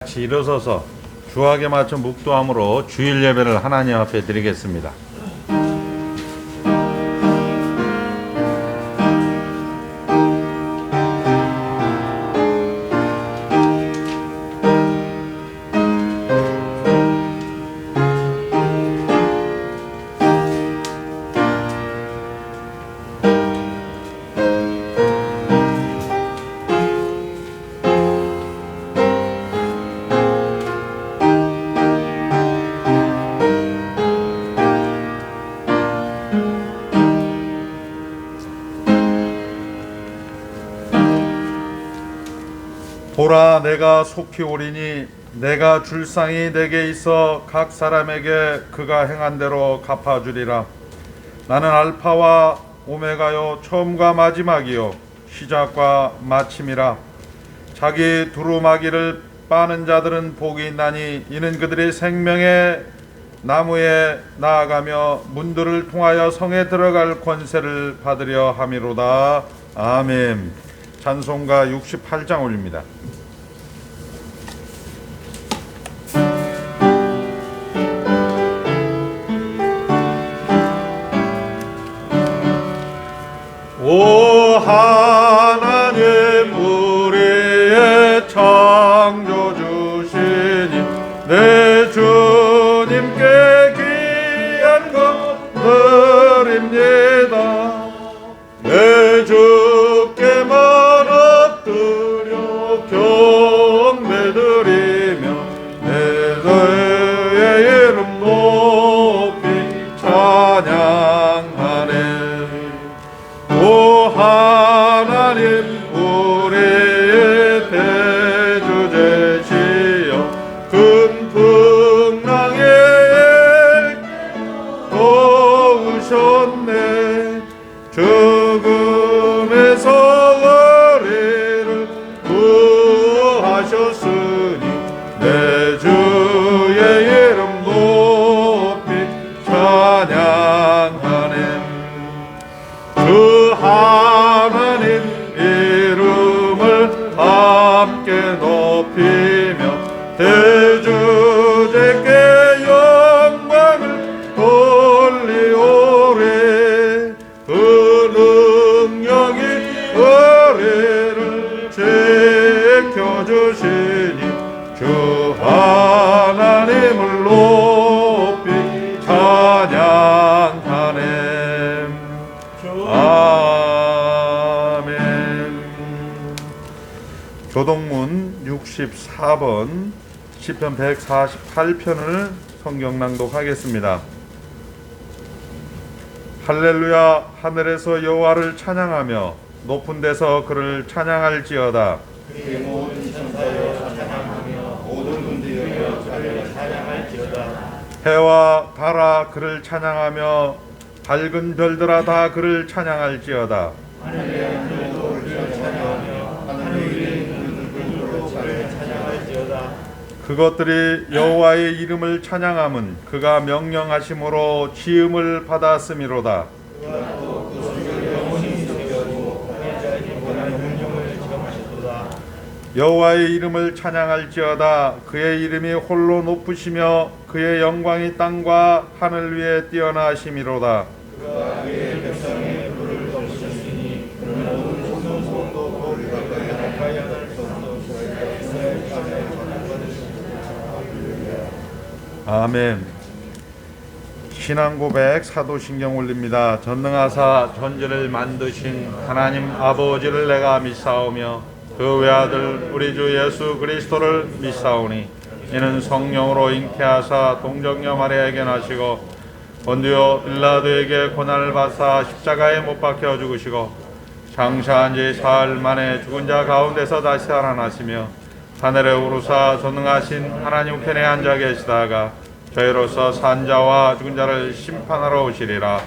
같이 일어서서 주악에 맞춰 묵도함으로 주일 예배를 하나님 앞에 드리겠습니다. 보라, 내가 속히 오리니 내가 줄 상이 내게 있어 각 사람에게 그가 행한 대로 갚아주리라. 나는 알파와 오메가요, 처음과 마지막이요, 시작과 마침이라. 자기 두루마기를 빠는 자들은 복이 있나니 이는 그들의 생명의 나무에 나아가며 문들을 통하여 성에 들어갈 권세를 받으려 함이로다. 아멘. 찬송가 68장 올립니다. 오 하나님, 우리의 창조주시니 내 주님께 귀한 것 드립니다. 내 주께만 엎드려 경배드리며 내 주의 이름 높이 찬양하네. 오 하나님, 우리의 대주제시여 큰 풍랑에 도우셨네. 죽음에서 우리를 구하셨으니 내 주의 이름 높이 찬양하네. 그 하나님 이름을 함께 높이며 대주제께 영광을 돌리오래. 그 능력이 우리를 지켜주시니 주 하나님을 높이 찬양하네. 아멘. 교동문 64번 시편 148편을 성경 낭독하겠습니다. 할렐루야. 하늘에서 여호와를 찬양하며 높은 데서 그를 찬양할지어다. 그의 모든 천사여 찬양하며 모든 군대여 그를 찬양할지어다. 해와 달아 그를 찬양하며 밝은 별들아 다 그를 찬양할지어다. 하늘의 하늘도 그를 찬양하며 하늘 위에 있는 그들도 그를 찬양할지어다. 그것들이 여호와의 이름을 찬양함은 그가 명령하심으로 지음을 받았음이로다. 그가 또 그 소리를 영원히 새기고 하나님의 권한 명령을 정하셨도다. 여호와의 이름을 찬양할지어다. 그의 이름이 홀로 높으시며 그의 영광이 땅과 하늘 위에 뛰어나심이로다. 그가 그의 백성의 불을 덮으셨으니 그는 모든 소송도 그를 가까이 하는 소송도 이스라엘 자손의 권한 받으셨도다. 아멘. 신앙고백 사도신경 올립니다. 전능하사 전지를 만드신 하나님 아버지를 내가 믿사오며 그 외아들 우리 주 예수 그리스도를 믿사오니 이는 성령으로 잉태하사 동정녀 마리아에게 나시고 본디오 빌라도에게 고난을 받사 십자가에 못 박혀 죽으시고 장사한 지 사흘 만에 죽은 자 가운데서 다시 살아나시며 하늘에 오르사 전능하신 하나님 우편에 앉아 계시다가 저희로서 산자와 죽은 자를 심판하러 오시리라.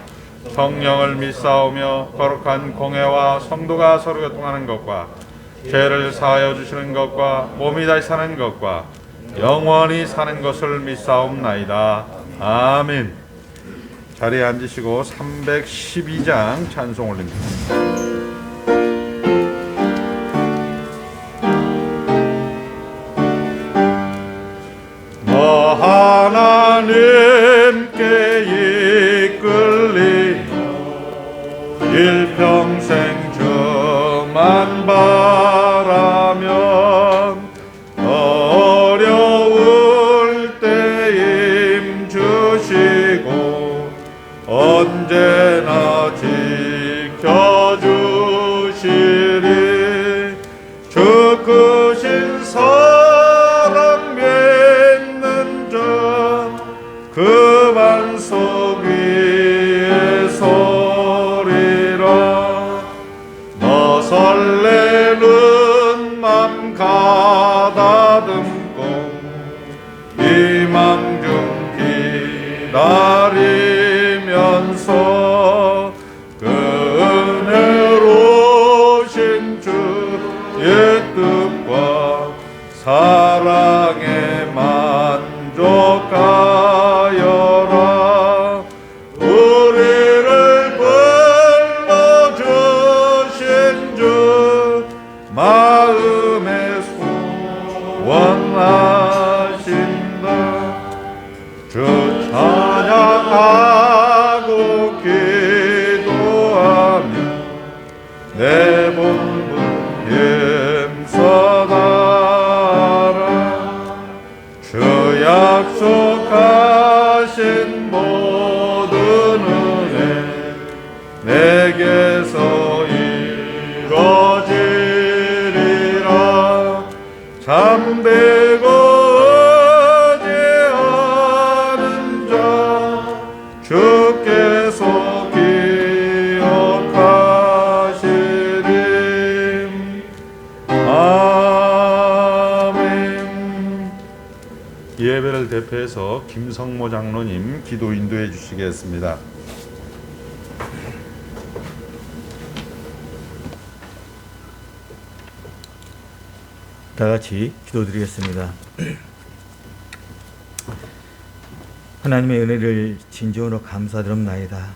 성령을 믿사오며 거룩한 공회와 성도가 서로 교통하는 것과 죄를 사하여 주시는 것과 몸이 다시 사는 것과 영원히 사는 것을 믿사옵나이다. 아멘. 자리에 앉으시고 312장 찬송 올립니다. 하나님께 이끌리 일평생 주만 바라면 어려울 때 힘주시고 언제나 지켜주시리. 주 크신 사랑 믿는 자 그 반석 위에 서리라. 너 설레는 맘 가다듬고 희망 중 기다리면서 그 은혜로우신 주의 뜻과 사랑에 만족하여라. 우리를 불러주신 주 마음에 소원하신다. 주 찬양하고 기도하며 내 본분 힘써다라. 주 약속하신 모든 은혜 내게서 이루어지리라. 잠들고 의지하는 자 주께서 기억하시리. 아멘. 예배를 대표해서 김성모 장로님 기도 인도해 주시겠습니다. 다 같이 기도드리겠습니다. 하나님의 은혜를 진정으로 감사드립나이다.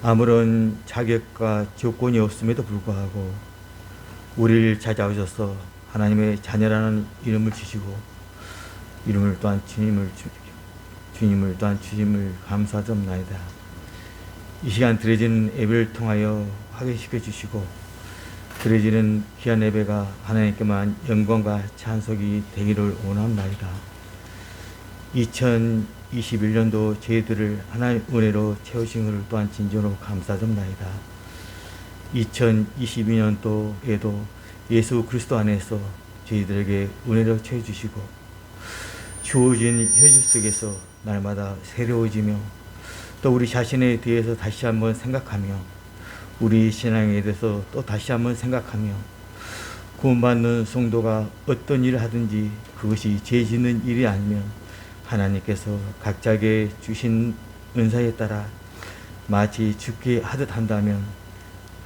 아무런 자격과 조건이 없음에도 불구하고 우리를 찾아오셔서 하나님의 자녀라는 이름을 주시고 이름을 또한 주님을 또한 주님을 감사드립나이다. 이 시간 드려지는 예배를 통하여 확인시켜 주시고 드려지는 귀한 예배가 하나님께만 영광과 찬송이 되기를 원합나이다. 2021년도 저희들을 하나님의 은혜로 채우신 것을 또한 진정으로 감사드립나이다. 2022년도에도 예수 그리스도 안에서 저희들에게 은혜로 채워주시고 주어진 현실 속에서 날마다 새로워지며 또 우리 자신에 대해서 다시 한번 생각하며 우리 신앙에 대해서 또 다시 한번 생각하며 구원받는 성도가 어떤 일을 하든지 그것이 죄 짓는 일이 아니면 하나님께서 각자에게 주신 은사에 따라 마치 죽게 하듯 한다면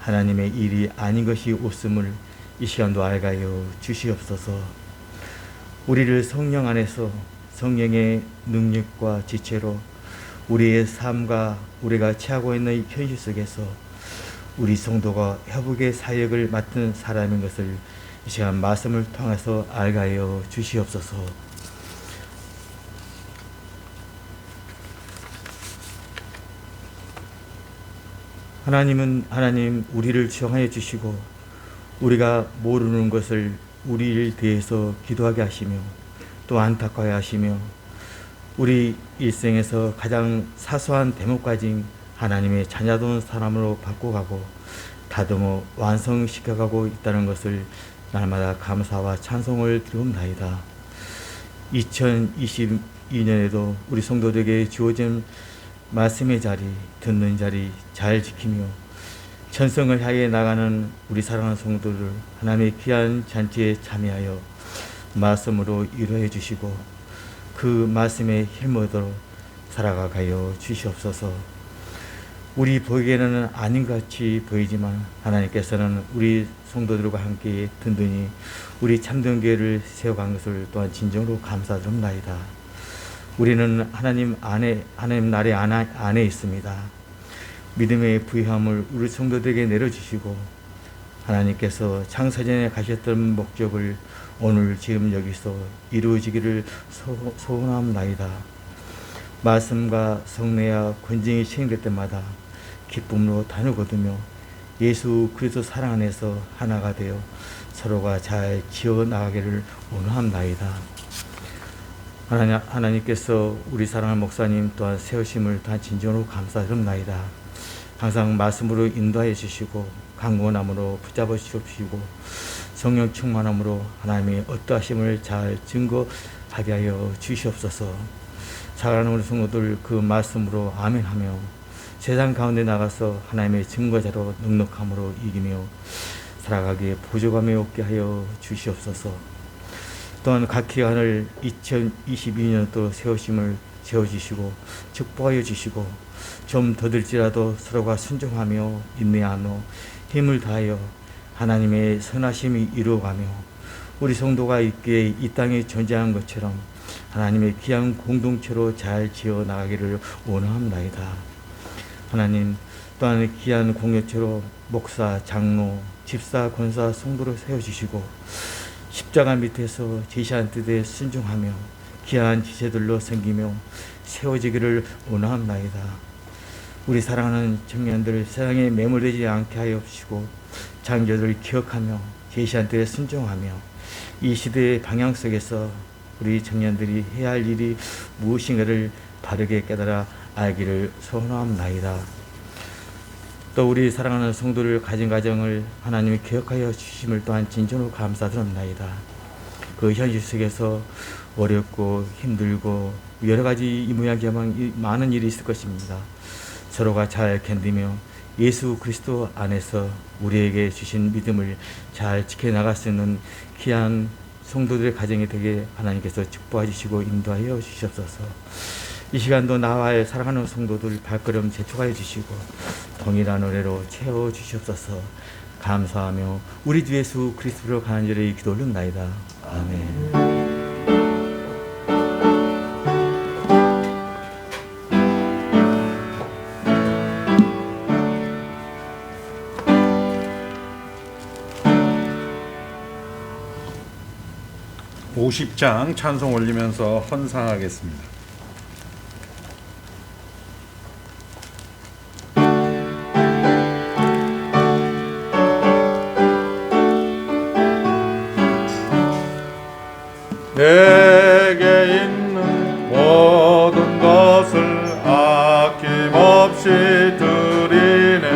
하나님의 일이 아닌 것이 없음을 이 시간도 알가여 주시옵소서. 우리를 성령 안에서 성령의 능력과 지체로 우리의 삶과 우리가 취하고 있는 이 현실 속에서 우리 성도가 회복의 사역을 맡은 사람인 것을 이 시간 말씀을 통해서 알가여 주시옵소서. 하나님은 하나님 우리를 지정하여 주시고 우리가 모르는 것을 우리를 대해서 기도하게 하시며 또 안타까워 하시며 우리 일생에서 가장 사소한 대목까지 하나님의 자녀된 사람으로 바꿔가고 다듬어 완성시켜가고 있다는 것을 날마다 감사와 찬송을 드리옵나이다. 2022년에도 우리 성도들에게 주어진 말씀의 자리, 듣는 자리 잘 지키며 천성을 향해 나가는 우리 사랑하는 성도들 하나님의 귀한 잔치에 참여하여 말씀으로 위로해 주시고 그 말씀에 힘을 얻어 살아가게 주시옵소서. 우리 보기에는 아닌 같이 보이지만 하나님께서는 우리 성도들과 함께 든든히 우리 참된 교회를 세워간 것을 또한 진정으로 감사드립나이다. 우리는 하나님 나라의 안에 있습니다. 믿음의 부유함을 우리 성도들에게 내려주시고 하나님께서 창세전에 가셨던 목적을 오늘 지금 여기서 이루어지기를 소원합나이다. 말씀과 성례와 권징이 시행될 때마다 기쁨으로 단을 거두며 예수 그리스도 사랑 안에서 하나가 되어 서로가 잘 지어나가기를 원합나이다. 하나님께서 우리 사랑하는 목사님 또한 세우심을 또한 진정으로 감사드립나이다. 항상 말씀으로 인도하여 주시고 강건함으로 붙잡아 주시고 성령 충만함으로 하나님의 어떠하심을 잘 증거하게 하여 주시옵소서. 사랑하는 우리 성도들 그 말씀으로 아멘하며 세상 가운데 나가서 하나님의 증거자로 넉넉함으로 이기며 살아가기에 보조감이 없게 하여 주시옵소서. 또한 각 기간을 2022년도 세우심을 세워주시고 축복하여 주시고 좀 더딜지라도 서로가 순종하며 인내하며 힘을 다하여 하나님의 선하심이 이루어가며 우리 성도가 있기에 이 땅에 존재하는 것처럼 하나님의 귀한 공동체로 잘 지어나가기를 원합나이다. 하나님 또한 귀한 공동체로 목사, 장로, 집사, 권사, 성도를 세워주시고 십자가 밑에서 제시한 뜻에 순종하며 귀한 지체들로 섬기며 세워지기를 원합나이다. 우리 사랑하는 청년들 세상에 매몰되지 않게 하여 주시고 장교들을 기억하며 제시한 뜻에 순종하며 이 시대의 방향 속에서 우리 청년들이 해야 할 일이 무엇인가를 바르게 깨달아 알기를 소원합나이다. 또 우리 사랑하는 성도를 가진 가정을 하나님이 기억하여 주심을 또한 진정으로 감사드립나이다. 그 현실 속에서 어렵고 힘들고 여러 가지 이모양저모양 많은 일이 있을 것입니다. 서로가 잘 견디며 예수 그리스도 안에서 우리에게 주신 믿음을 잘 지켜나갈 수 있는 귀한 성도들의 가정이 되게 하나님께서 축복해 주시고 인도하여 주시옵소서. 이 시간도 나와의 사랑하는 성도들 발걸음 재촉하여 주시고 동일한 은혜로 채워 주시옵소서. 감사하며 우리 주 예수 그리스도로 간절히 기도 올립나이다. 아멘. 50장 찬송 올리면서 헌상하겠습니다. 내게 있는 모든 것을 아낌없이 드리네.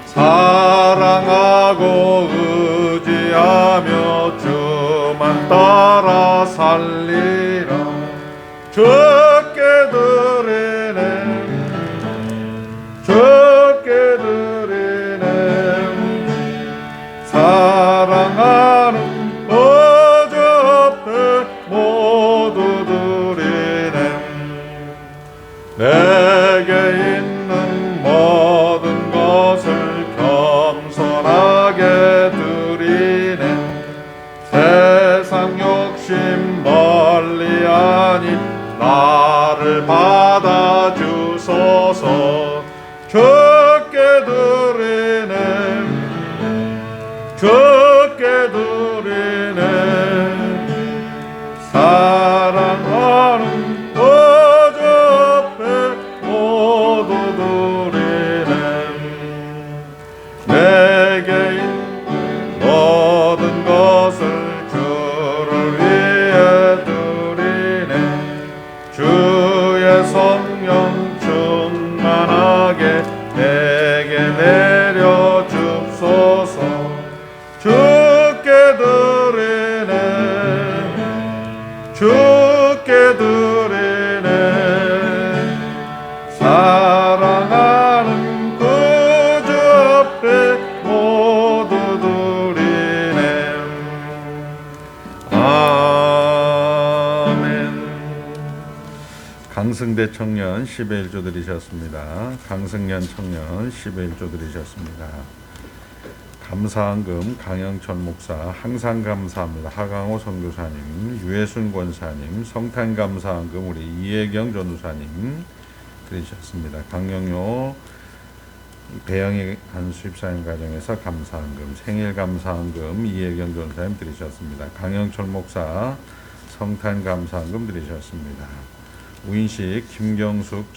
사랑하고 의지하며 주만 따라 살리라. 주께 드리네. 주께 드리네. 사랑하는 모두 드리네. 내게 있는 모든 것을 겸손하게 드리네. 세상 욕심 멀리하니 나를 받아주소서. 주께 드리네. 주께 드리네. 사랑하는 보좌 앞에 모두 드리네. 내게 있는 모든 것을 주를 위해 드리네. 주의 성령 충만하게 내게 내려 줍소서. 주께 드리네. 주께 드리네. 사랑하는 구주 앞에 모두 드리네. 아멘. 강승대 청년 11조 드리셨습니다. 강승년 청년 11조 드리셨습니다. 감사한금 강영천 목사 항상 감사합니다. 하강호 선교사님, 유해순 권사님, 성탄 감사한금 우리 이혜경 전도사님 드리셨습니다. 강영효 배영희 한수입사님 가정에서 감사헌금, 생일 감사헌금 이혜경 전사님 드리셨습니다. 강영철 목사 성탄 감사헌금 드리셨습니다. 우인식 김경숙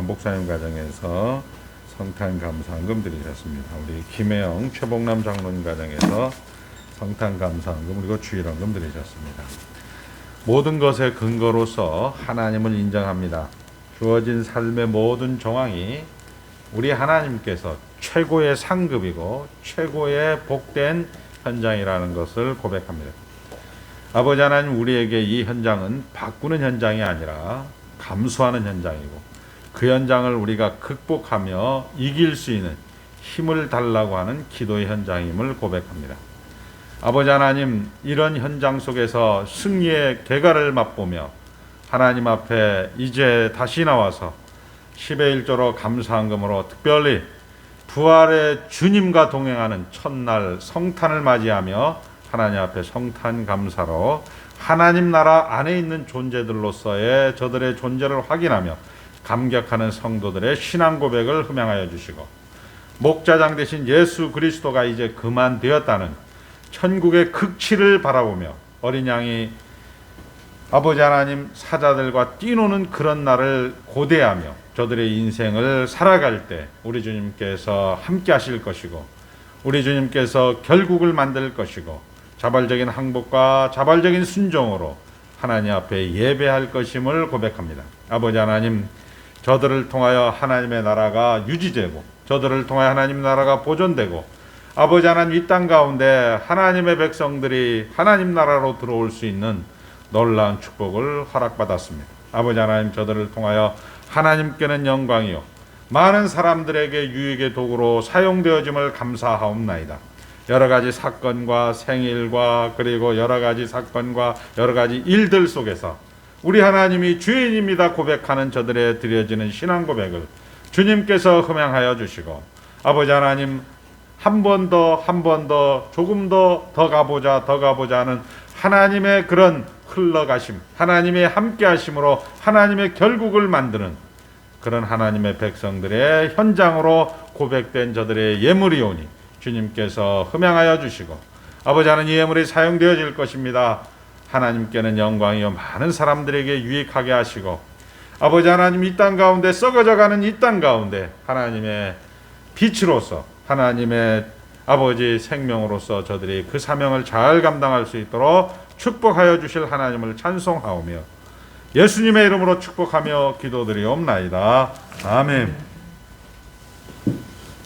목사님 가정에서 성탄 감사헌금 드리셨습니다. 우리 김혜영 최복남 장로님 가정에서 성탄 감사헌금 그리고 주일헌금 드리셨습니다. 모든 것의 근거로서 하나님을 인정합니다. 주어진 삶의 모든 정황이 우리 하나님께서 최고의 상급이고 최고의 복된 현장이라는 것을 고백합니다. 아버지 하나님, 우리에게 이 현장은 바꾸는 현장이 아니라 감수하는 현장이고 그 현장을 우리가 극복하며 이길 수 있는 힘을 달라고 하는 기도의 현장임을 고백합니다. 아버지 하나님, 이런 현장 속에서 승리의 계가를 맛보며 하나님 앞에 이제 다시 나와서 10의 1조로 감사헌금으로 특별히 부활의 주님과 동행하는 첫날 성탄을 맞이하며 하나님 앞에 성탄 감사로 하나님 나라 안에 있는 존재들로서의 저들의 존재를 확인하며 감격하는 성도들의 신앙 고백을 흠양하여 주시고, 목자장 되신 예수 그리스도가 이제 그만되었다는 천국의 극치를 바라보며 어린 양이 아버지 하나님 사자들과 뛰노는 그런 날을 고대하며 저들의 인생을 살아갈 때 우리 주님께서 함께 하실 것이고 우리 주님께서 결국을 만들 것이고 자발적인 항복과 자발적인 순종으로 하나님 앞에 예배할 것임을 고백합니다. 아버지 하나님, 저들을 통하여 하나님의 나라가 유지되고 저들을 통하여 하나님 나라가 보존되고 아버지 하나님, 이 땅 가운데 하나님의 백성들이 하나님 나라로 들어올 수 있는 놀라운 축복을 허락받았습니다. 아버지 하나님, 저들을 통하여 하나님께는 영광이요 많은 사람들에게 유익의 도구로 사용되어짐을 감사하옵나이다. 여러 가지 사건과 생일과 그리고 여러 가지 사건과 여러 가지 일들 속에서 우리 하나님이 주인입니다 고백하는 저들에 드려지는 신앙 고백을 주님께서 흠양하여 주시고, 아버지 하나님, 한 번 더 조금 더 가보자 하는 하나님의 그런 흘러가심, 하나님의 함께하심으로 하나님의 결국을 만드는 그런 하나님의 백성들의 현장으로 고백된 저들의 예물이 오니 주님께서 흠양하여 주시고, 아버지 하나님, 이 예물이 사용되어질 것입니다. 하나님께는 영광이요 많은 사람들에게 유익하게 하시고, 아버지 하나님, 이 땅 가운데 썩어져가는 이 땅 가운데 하나님의 빛으로서 하나님의 아버지 생명으로서 저들이 그 사명을 잘 감당할 수 있도록 축복하여 주실 하나님을 찬송하오며 예수님의 이름으로 축복하며 기도드리옵나이다. 아멘.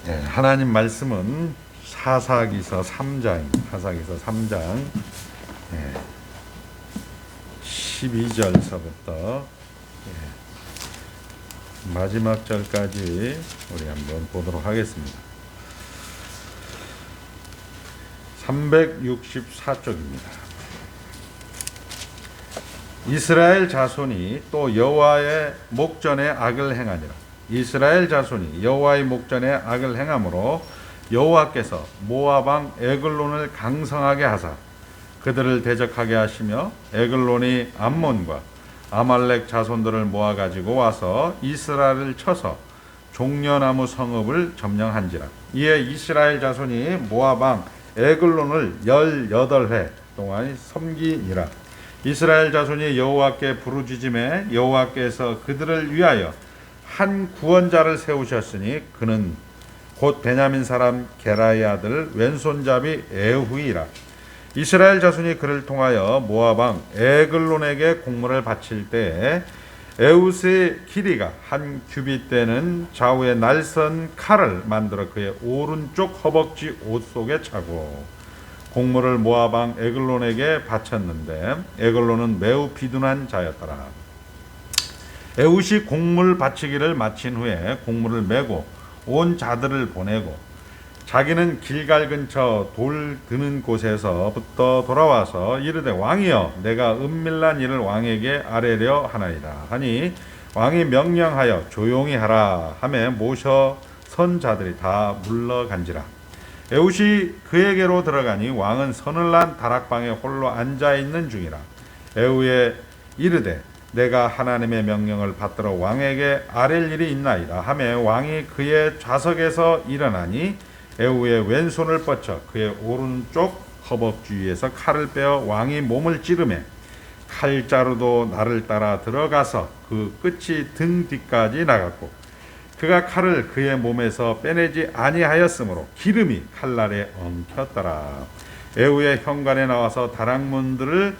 네, 하나님 말씀은 사사기서 3장입니다. 사사기서 3장 12절서부터 마지막 절까지 우리 한번 보도록 하겠습니다. 364쪽입니다. 이스라엘 자손이 또 여호와의 목전에 악을 행하니라. 이스라엘 자손이 여호와의 목전에 악을 행함으로 여호와께서 모압 왕 에글론을 강성하게 하사 그들을 대적하게 하시며 에글론이 암몬과 아말렉 자손들을 모아 가지고 와서 이스라엘을 쳐서 종려나무 성읍을 점령한지라. 이에 이스라엘 자손이 모압 왕 에글론을 18해 동안 섬기니라. 이스라엘 자손이 여호와께 부르짖음에 여호와께서 그들을 위하여 한 구원자를 세우셨으니 그는 곧 베냐민 사람 게라의 아들 왼손잡이 에후이라. 이스라엘 자손이 그를 통하여 모압 왕 에글론에게 공물을 바칠 때에 에웃의 길이가 한 규빗 되는 좌우에 날선 칼을 만들어 그의 오른쪽 허벅지 옷 속에 차고 공물을 모압 왕 에글론에게 바쳤는데 에글론은 매우 비둔한 자였더라. 에웃이 공물 바치기를 마친 후에 공물을 메고 온 자들을 보내고 자기는 길갈 근처 돌 드는 곳에서부터 돌아와서 이르되 왕이여 내가 은밀한 일을 왕에게 아뢰려 하나이다 하니 왕이 명령하여 조용히 하라 하매 모셔 선 자들이 다 물러간지라. 에웃이 그에게로 들어가니 왕은 서늘난 다락방에 홀로 앉아있는 중이라. 에후에 이르되 내가 하나님의 명령을 받들어 왕에게 아랠 일이 있나이다 하며 왕이 그의 좌석에서 일어나니 에후의 왼손을 뻗쳐 그의 오른쪽 허벅지에서 칼을 빼어 왕이 몸을 찌르매 칼자루도 나를 따라 들어가서 그 끝이 등 뒤까지 나갔고 그가 칼을 그의 몸에서 빼내지 아니하였으므로 기름이 칼날에 엉켰더라. 에후의 현관에 나와서 다락문들을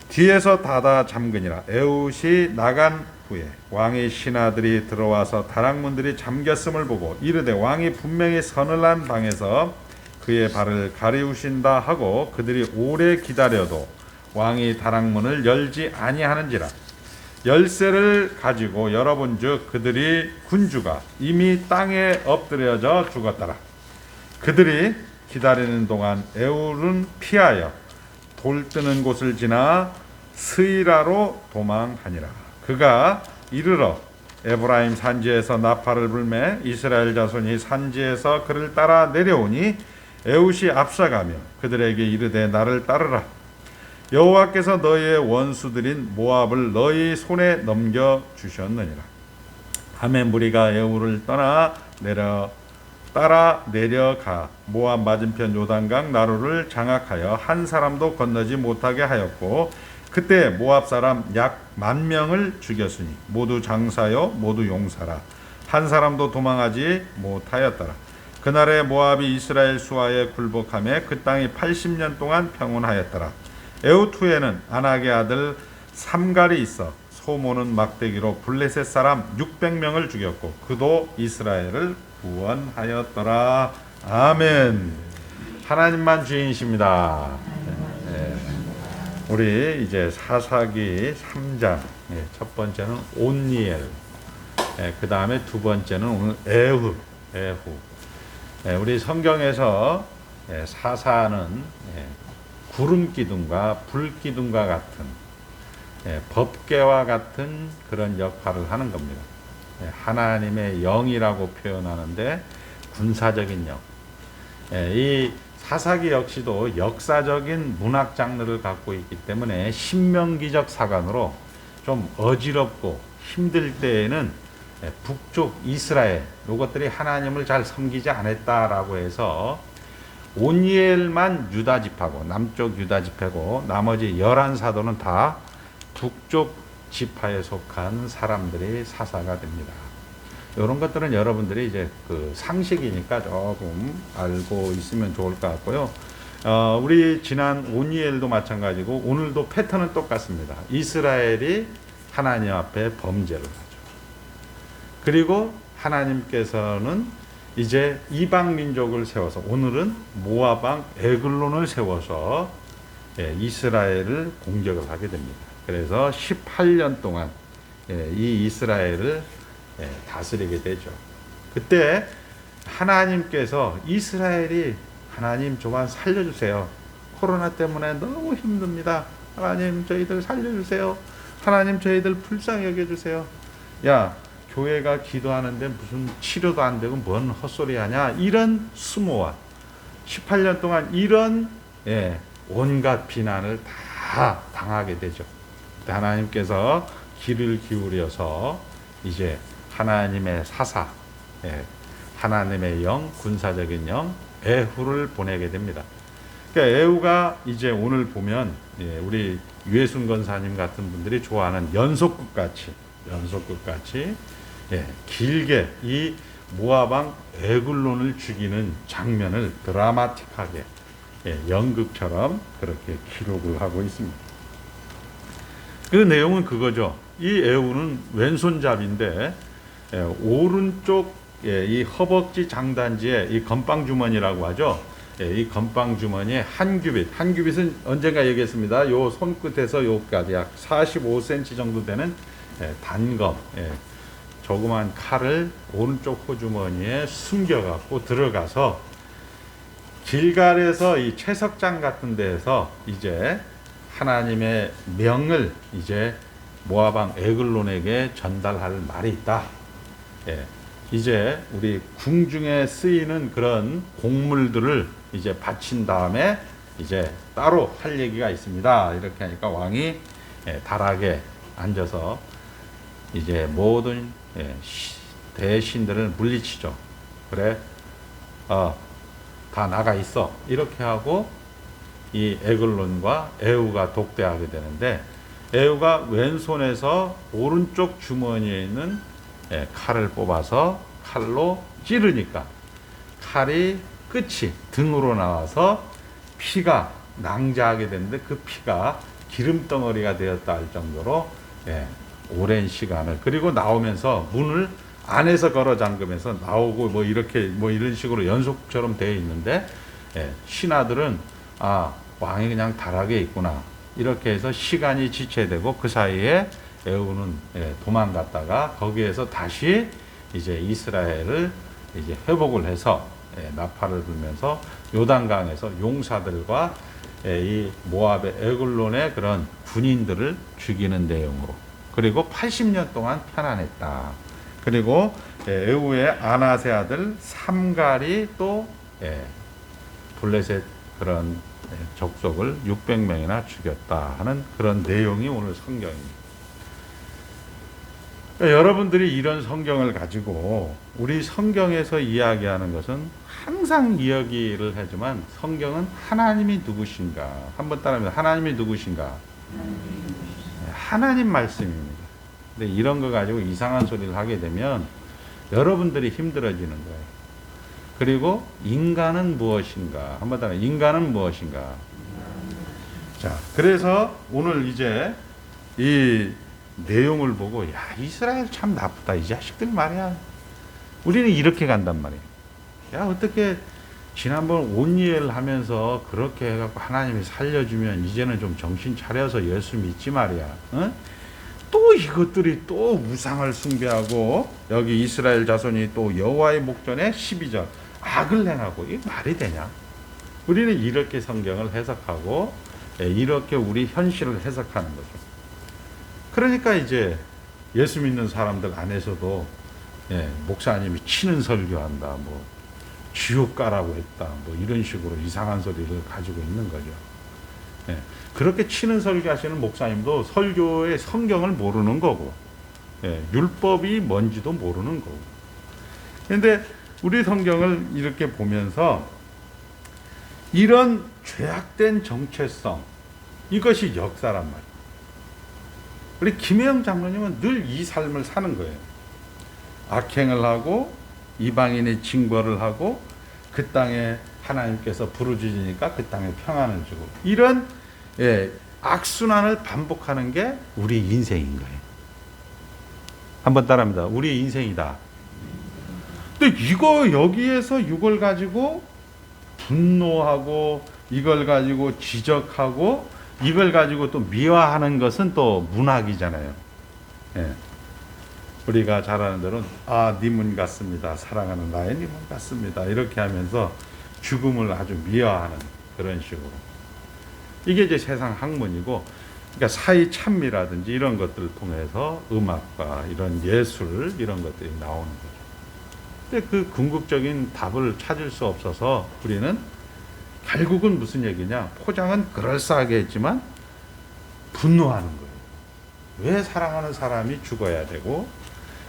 뒤에서 닫아 잠그니라. 에훗이 나간 후에 왕의 신하들이 들어와서 다락문들이 잠겼음을 보고 이르되 왕이 분명히 서늘한 방에서 그의 발을 가리우신다 하고 그들이 오래 기다려도 왕이 다락문을 열지 아니하는지라. 열쇠를 가지고 열어본즉 그들이 군주가 이미 땅에 엎드려져 죽었더라. 그들이 기다리는 동안 에훗은 피하여 돌 뜨는 곳을 지나 스이라로 도망하니라. 그가 이르러 에브라임 산지에서 나팔을 불매 이스라엘 자손이 산지에서 그를 따라 내려오니 에훗이 앞서가며 그들에게 이르되 나를 따르라. 여호와께서 너희의 원수들인 모압을 너희 손에 넘겨 주셨느니라. 하매 무리가 에훗을 따라 내려가 모압 맞은편 요단강 나루를 장악하여 한 사람도 건너지 못하게 하였고 그때 모압 사람 약 10,000명을 죽였으니 모두 장사요 모두 용사라. 한 사람도 도망하지 못하였더라. 그날에 모압이 이스라엘 수하에 굴복하며 그 땅이 80년 동안 평온하였더라. 에훗 후에는 아낙의 아들 삼갈이 있어 소모는 막대기로 블레셋 사람 600명을 죽였고 그도 이스라엘을 구원하였더라. 아멘. 하나님만 주인이십니다. 우리 이제 사사기 3장 첫 번째는 온니엘, 그 다음에 두 번째는 오늘 에후. 우리 성경에서 사사는 구름 기둥과 불 기둥과 같은 법궤와 같은 그런 역할을 하는 겁니다. 하나님의 영이라고 표현하는데 군사적인 영. 이 사사기 역시도 역사적인 문학 장르를 갖고 있기 때문에 신명기적 사관으로 좀 어지럽고 힘들 때에는 북쪽 이스라엘 이것들이 하나님을 잘 섬기지 않았다라고 해서 온니엘만 유다 지파고 남쪽 유다 지파고 나머지 11사도는 다 북쪽 지파에 속한 사람들이 사사가 됩니다. 이런 것들은 여러분들이 이제 그 상식이니까 조금 알고 있으면 좋을 것 같고요. 우리 지난 온니엘도 마찬가지고 오늘도 패턴은 똑같습니다. 이스라엘이 하나님 앞에 범죄를 하죠. 그리고 하나님께서는 이제 이방 민족을 세워서 오늘은 모압 왕 에글론을 세워서 이스라엘을 공격을 하게 됩니다. 그래서 18년 동안 이 이스라엘을 다스리게 되죠. 그때 하나님께서 이스라엘이 하나님 저만 살려주세요. 코로나 때문에 너무 힘듭니다. 하나님 저희들 살려주세요. 하나님 저희들 불쌍히 여겨주세요. 야 교회가 기도하는데 무슨 치료도 안 되고 뭔 헛소리 하냐 이런 수모와 18년 동안 이런 온갖 비난을 다 당하게 되죠. 하나님께서 귀를 기울여서 이제 하나님의 사사, 하나님의 영, 군사적인 영, 에후를 보내게 됩니다. 그러니까 에후가 이제 오늘 보면 우리 유해순 권사님 같은 분들이 좋아하는 연속극 같이 길게 이 모압 왕 에글론을 죽이는 장면을 드라마틱하게 연극처럼 그렇게 기록을 하고 있습니다. 그 내용은 그거죠. 이 에후는 왼손잡이인데 오른쪽 이 허벅지 장단지에 이 건빵 주머니라고 하죠. 이 건빵 주머니에 한 규빗은 언젠가 얘기했습니다. 요 손끝에서 요까지 약 45cm 정도 되는 단검, 조그만 칼을 오른쪽 호주머니에 숨겨갖고 들어가서 길갈에서 이 채석장 같은 데에서 이제 하나님의 명을 이제 모압 왕 에글론에게 전달할 말이 있다. 이제 우리 궁중에 쓰이는 그런 곡물들을 이제 바친 다음에 이제 따로 할 얘기가 있습니다. 이렇게 하니까 왕이 다락에 앉아서 이제 모든 대신들을 물리치죠. 그래, 다 나가 있어. 이렇게 하고 이 에글론과 에우가 독대하게 되는데, 에우가 왼손에서 오른쪽 주머니에 있는 칼을 뽑아서 칼로 찌르니까 칼이 끝이 등으로 나와서 피가 낭자하게 되는데, 그 피가 기름덩어리가 되었다 할 정도로 오랜 시간을, 그리고 나오면서 문을 안에서 걸어 잠그면서 나오고 뭐 이렇게 뭐 이런 식으로 연속처럼 되어 있는데, 신하들은 왕이 그냥 다락에 있구나 이렇게 해서 시간이 지체되고, 그 사이에 에우는 도망갔다가 거기에서 다시 이제 이스라엘을 이제 회복을 해서 나팔을 불면서 요단강에서 용사들과 이 모압의 에글론의 그런 군인들을 죽이는 내용으로, 그리고 80년 동안 편안했다. 그리고 에우의 아나세 아들 삼갈이 또 블레셋 그런 족속을 600명이나 죽였다 하는 그런 내용이 오늘 성경입니다. 그러니까 여러분들이 이런 성경을 가지고, 우리 성경에서 이야기하는 것은 항상 이야기를 하지만, 성경은 하나님이 누구신가, 한번 따라합니다. 하나님이 누구신가? 하나님 말씀입니다. 근데 이런 거 가지고 이상한 소리를 하게 되면 여러분들이 힘들어지는 거예요. 그리고 인간은 무엇인가? 한번 따라, 인간은 무엇인가? 자, 그래서 오늘 이제 이 내용을 보고, 야, 이스라엘 참 나쁘다. 이 자식들 말이야. 우리는 이렇게 간단 말이에요. 야, 어떻게 지난번 온니엘 하면서 그렇게 해갖고 하나님이 살려주면 이제는 좀 정신 차려서 예수 믿지 말이야. 어? 또 이것들이 또 우상을 숭배하고, 여기 이스라엘 자손이 또 여호와의 목전에 12절 악을 행하고, 이게 말이 되냐? 우리는 이렇게 성경을 해석하고 이렇게 우리 현실을 해석하는 거죠. 그러니까 이제 예수 믿는 사람들 안에서도 목사님이 치는 설교한다, 뭐 지옥 가라고 했다, 뭐 이런 식으로 이상한 소리를 가지고 있는 거죠. 그렇게 치는 설교하시는 목사님도 설교의 성경을 모르는 거고, 율법이 뭔지도 모르는 거고. 그런데 우리 성경을 이렇게 보면서 이런 죄악된 정체성, 이것이 역사란 말이에요. 우리 김혜영 장로님은 늘 이 삶을 사는 거예요. 악행을 하고 이방인의 징벌을 하고, 그 땅에 하나님께서 부르짖으니까 그 땅에 평안을 주고, 이런 악순환을 반복하는 게 우리 인생인 거예요. 한번 따라합니다. 우리 인생이다. 근데 이거 여기에서 이걸 가지고 분노하고, 이걸 가지고 지적하고, 이걸 가지고 또 미화하는 것은 또 문학이잖아요. 우리가 잘 아는 대로 네 문 같습니다. 사랑하는 나의 네 문 같습니다. 이렇게 하면서 죽음을 아주 미화하는 그런 식으로. 이게 이제 세상 학문이고, 그러니까 사이 찬미라든지 이런 것들을 통해서 음악과 이런 예술 이런 것들이 나오는 거죠. 근데 그 궁극적인 답을 찾을 수 없어서 우리는 결국은 무슨 얘기냐? 포장은 그럴싸하게 했지만 분노하는 거예요. 왜 사랑하는 사람이 죽어야 되고,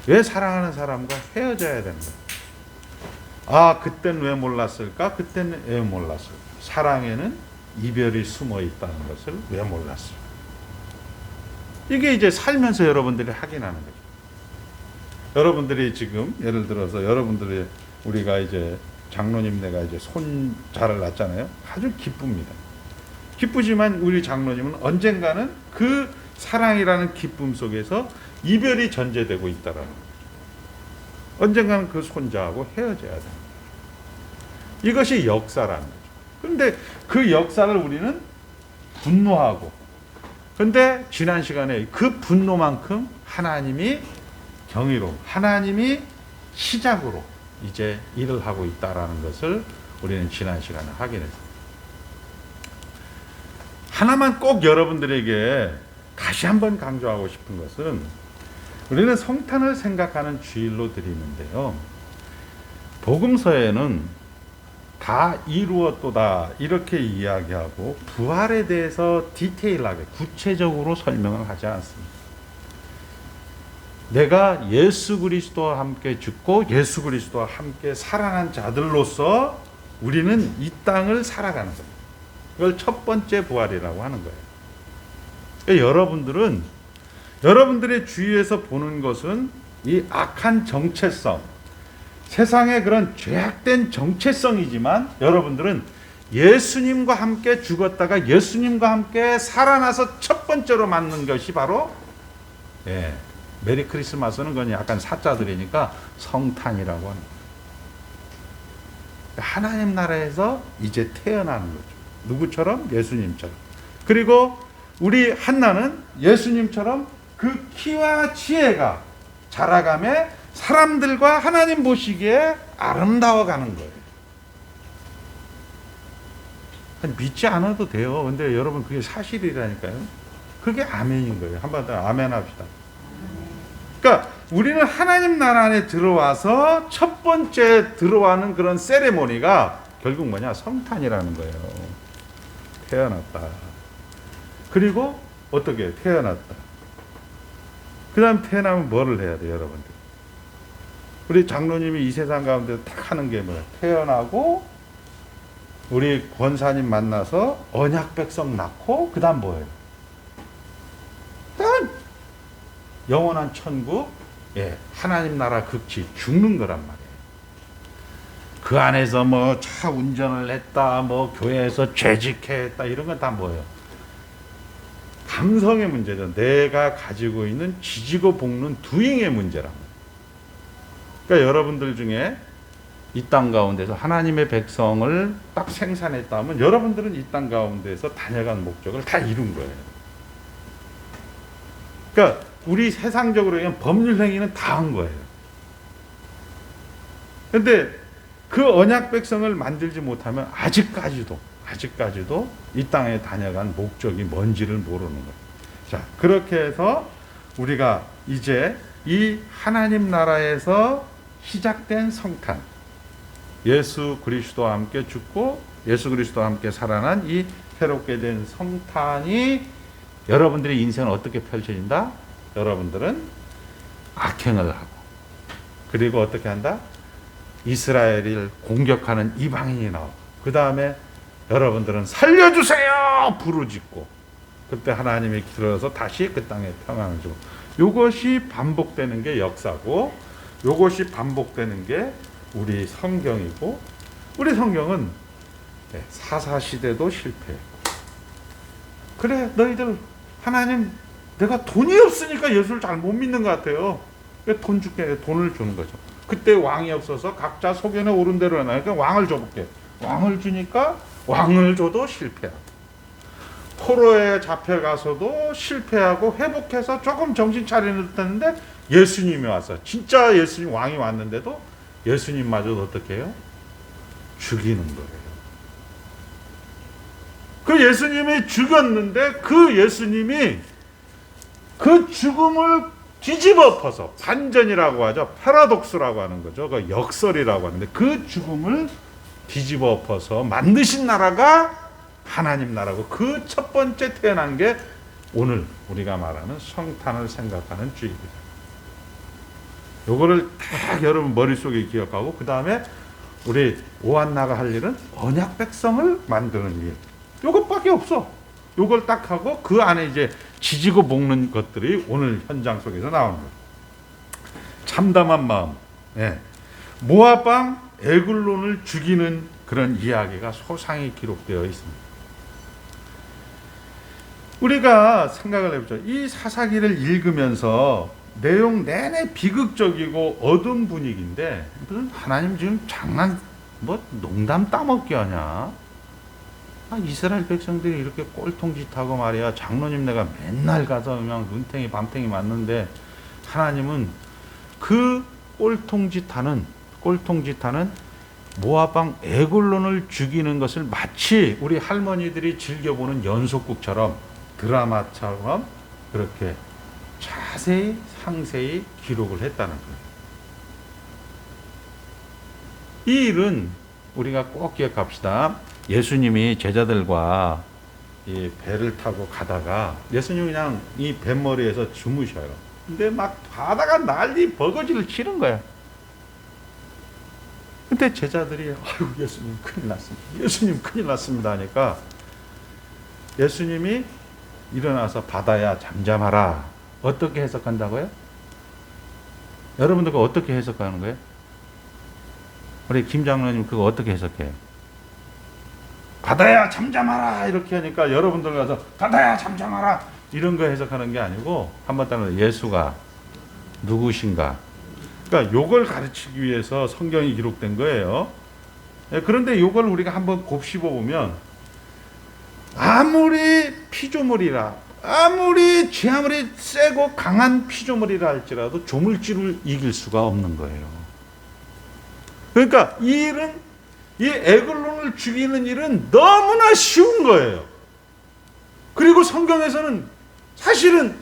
왜 사랑하는 사람과 헤어져야 되는가? 그땐 왜 몰랐을까? 그때는 왜 몰랐을까? 사랑에는 이별이 숨어 있다는 것을 왜 몰랐을까? 이게 이제 살면서 여러분들이 확인하는 거죠. 여러분들이 지금 예를 들어서 여러분들이, 우리가 이제 장로님 내가 이제 손자를 낳았잖아요. 아주 기쁩니다. 기쁘지만 우리 장로님은 언젠가는 그 사랑이라는 기쁨 속에서 이별이 전제되고 있다라는 거죠. 언젠가는 그 손자하고 헤어져야 됩니다. 이것이 역사라는 거죠. 그런데 그 역사를 우리는 분노하고, 그런데 지난 시간에 그 분노만큼 하나님이 경위로, 하나님이 시작으로 이제 일을 하고 있다라는 것을 우리는 지난 시간에 확인했습니다. 하나만 꼭 여러분들에게 다시 한번 강조하고 싶은 것은, 우리는 성탄을 생각하는 주일로 드리는데요, 복음서에는 다 이루었도다 이렇게 이야기하고 부활에 대해서 디테일하게 구체적으로 설명을 하지 않습니다. 내가 예수 그리스도와 함께 죽고 예수 그리스도와 함께 살아난 자들로서 우리는 이 땅을 살아가는 겁니다. 이걸 첫 번째 부활이라고 하는 거예요. 그러니까 여러분들은 여러분들의 주위에서 보는 것은 이 악한 정체성, 세상의 그런 죄악된 정체성이지만 여러분들은 예수님과 함께 죽었다가 예수님과 함께 살아나서 첫 번째로 맞는 것이 바로 메리 크리스마스는 그건 약간 사자들이니까 성탄이라고 하는 거예요. 하나님 나라에서 이제 태어나는 거죠. 누구처럼? 예수님처럼. 그리고 우리 한나는 예수님처럼 그 키와 지혜가 자라감에 사람들과 하나님 보시기에 아름다워가는 거예요. 믿지 않아도 돼요. 근데 여러분 그게 사실이라니까요. 그게 아멘인 거예요. 한번 더 아멘 합시다. 그러니까 우리는 하나님 나라 안에 들어와서 첫 번째 들어가는 그런 세레모니가 결국 뭐냐? 성탄이라는 거예요. 태어났다. 그리고 어떻게 태어났다. 그 다음 태어나면 뭐를 해야 돼요, 여러분들? 우리 장로님이 이 세상 가운데 딱 하는 게 뭐야? 태어나고 우리 권사님 만나서 언약 백성 낳고 그 다음 뭐예요? 일단 영원한 천국, 하나님 나라 극치 죽는 거란 말이에요. 그 안에서 뭐 차 운전을 했다, 뭐 교회에서 죄직했다 이런 건 다 뭐예요? 감성의 문제죠. 내가 가지고 있는 지지고 볶는 두잉의 문제란 말이에요. 그러니까 여러분들 중에 이 땅 가운데서 하나님의 백성을 딱 생산했다 하면 여러분들은 이 땅 가운데서 다녀간 목적을 다 이룬 거예요. 그러니까 우리 세상적으로 얘기하면 법률 행위는 다 한 거예요. 그런데 그 언약 백성을 만들지 못하면 아직까지도 이 땅에 다녀간 목적이 뭔지를 모르는 거예요. 자, 그렇게 해서 우리가 이제 이 하나님 나라에서 시작된 성탄, 예수 그리스도와 함께 죽고 예수 그리스도와 함께 살아난 이 새롭게 된 성탄이 여러분들의 인생은 어떻게 펼쳐진다? 여러분들은 악행을 하고 그리고 어떻게 한다? 이스라엘을 공격하는 이방인이 나오고 그 다음에 여러분들은 살려주세요! 부르짖고 그때 하나님이 들어서 다시 그 땅에 평안을 주고 이것이 반복되는 게 역사고 이것이 반복되는 게 우리 성경이고 우리 성경은 사사시대도 실패. 그래 너희들 하나님 내가 돈이 없으니까 예수를 잘 못 믿는 것 같아요. 돈 줄게. 돈을 주는 거죠. 그때 왕이 없어서 각자 소견에 오른 대로 해놔니까 왕을 줘볼게. 왕을 주니까 왕을 줘도 실패하고 포로에 잡혀가서도 실패하고 회복해서 조금 정신 차리는 듯했는데 예수님이 와서 진짜 예수님 왕이 왔는데도 예수님마저도 어떻게 해요? 죽이는 거예요. 그 예수님이 죽였는데 그 예수님이 그 죽음을 뒤집어 엎어서 반전이라고 하죠. 패러독스라고 하는 거죠. 그 역설이라고 하는데 그 죽음을 뒤집어 엎어서 만드신 나라가 하나님 나라고 그 첫 번째 태어난 게 오늘 우리가 말하는 성탄을 생각하는 주일이다. 요거를 딱 여러분 머릿속에 기억하고 그 다음에 우리 오한나가 할 일은 언약 백성을 만드는 일. 요것밖에 없어. 요걸 딱 하고 그 안에 이제 지지고 볶는 것들이 오늘 현장 속에서 나오는 거예요. 참담한 마음. 모압 왕 에글론을 죽이는 그런 이야기가 소상히 기록되어 있습니다. 우리가 생각을 해보죠. 이 사사기를 읽으면서 내용 내내 비극적이고 어두운 분위기인데 무슨 하나님 지금 농담 따먹기 하냐? 이스라엘 백성들이 이렇게 꼴통짓하고 말이야. 장로님 내가 맨날 가서 그냥 눈탱이 밤탱이 맞는데 하나님은 그 꼴통짓하는 모압 왕 에글론을 죽이는 것을 마치 우리 할머니들이 즐겨보는 연속극처럼 드라마처럼 그렇게 자세히 상세히 기록을 했다는 거예요. 이 일은 우리가 꼭 기억합시다. 예수님이 제자들과 이 배를 타고 가다가 예수님이 그냥 이 뱃머리에서 주무셔요. 근데 막 바다가 난리 버거지를 치는 거야. 근데 제자들이 아유 예수님 큰일 났습니다. 예수님 큰일 났습니다 하니까 예수님이 일어나서 바다야 잠잠하라. 어떻게 해석한다고요? 여러분들 그거 어떻게 해석하는 거예요? 우리 김 장로님 그거 어떻게 해석해요? 바다야 잠잠하라 이렇게 하니까 여러분들 가서 바다야 잠잠하라 이런 거 해석하는 게 아니고 한번 따라 예수가 누구신가? 그러니까 요걸 가르치기 위해서 성경이 기록된 거예요. 그런데 요걸 우리가 한번 곱씹어 보면 아무리 피조물이라 아무리 세고 강한 피조물이라 할지라도 조물주를 이길 수가 없는 거예요. 그러니까 이 일은 이 에글론을 죽이는 일은 너무나 쉬운 거예요. 그리고 성경에서는 사실은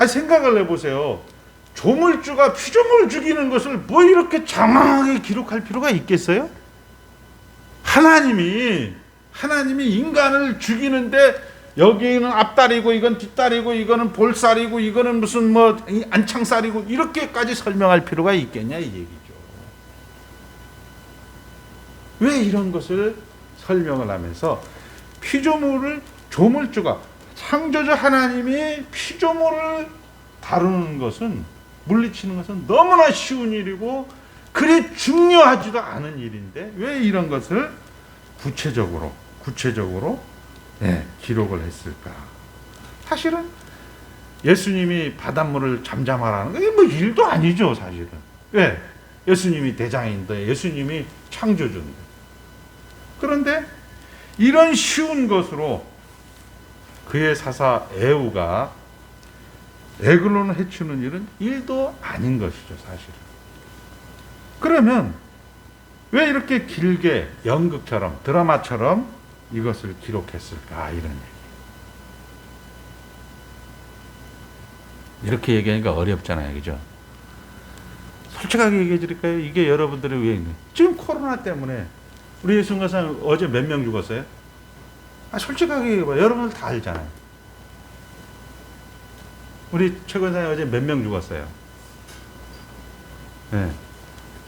생각을 해보세요. 조물주가 피조물 죽이는 것을 뭐 이렇게 장황하게 기록할 필요가 있겠어요? 하나님이 인간을 죽이는데 여기는 앞다리고 이건 뒷다리고 이거는 볼살이고 이거는 무슨 뭐 안창살이고 이렇게까지 설명할 필요가 있겠냐 이 얘기죠. 왜 이런 것을 설명을 하면서 피조물을 조물주가 창조주 하나님이 피조물을 다루는 것은 물리치는 것은 너무나 쉬운 일이고 그리 중요하지도 않은 일인데 왜 이런 것을 구체적으로 기록을 했을까? 사실은 예수님이 바닷물을 잠잠하라는 게 뭐 일도 아니죠, 사실은. 왜? 예수님이 대장인데, 예수님이 창조주인데. 그런데 이런 쉬운 것으로 그의 사사 에우가 에글론을 해치는 일은 일도 아닌 것이죠, 사실은. 그러면 왜 이렇게 길게 연극처럼 드라마처럼 이것을 기록했을까 이런 얘기. 이렇게 얘기하니까 어렵잖아요, 그죠? 솔직하게 얘기해 드릴까요? 이게 여러분들의 유행이에요. 지금 코로나 때문에 우리 예수님께서 어제 몇 명 죽었어요? 솔직하게 얘기해봐요. 여러분들 다 알잖아요. 우리 최근에 어제 몇 명 죽었어요? 네.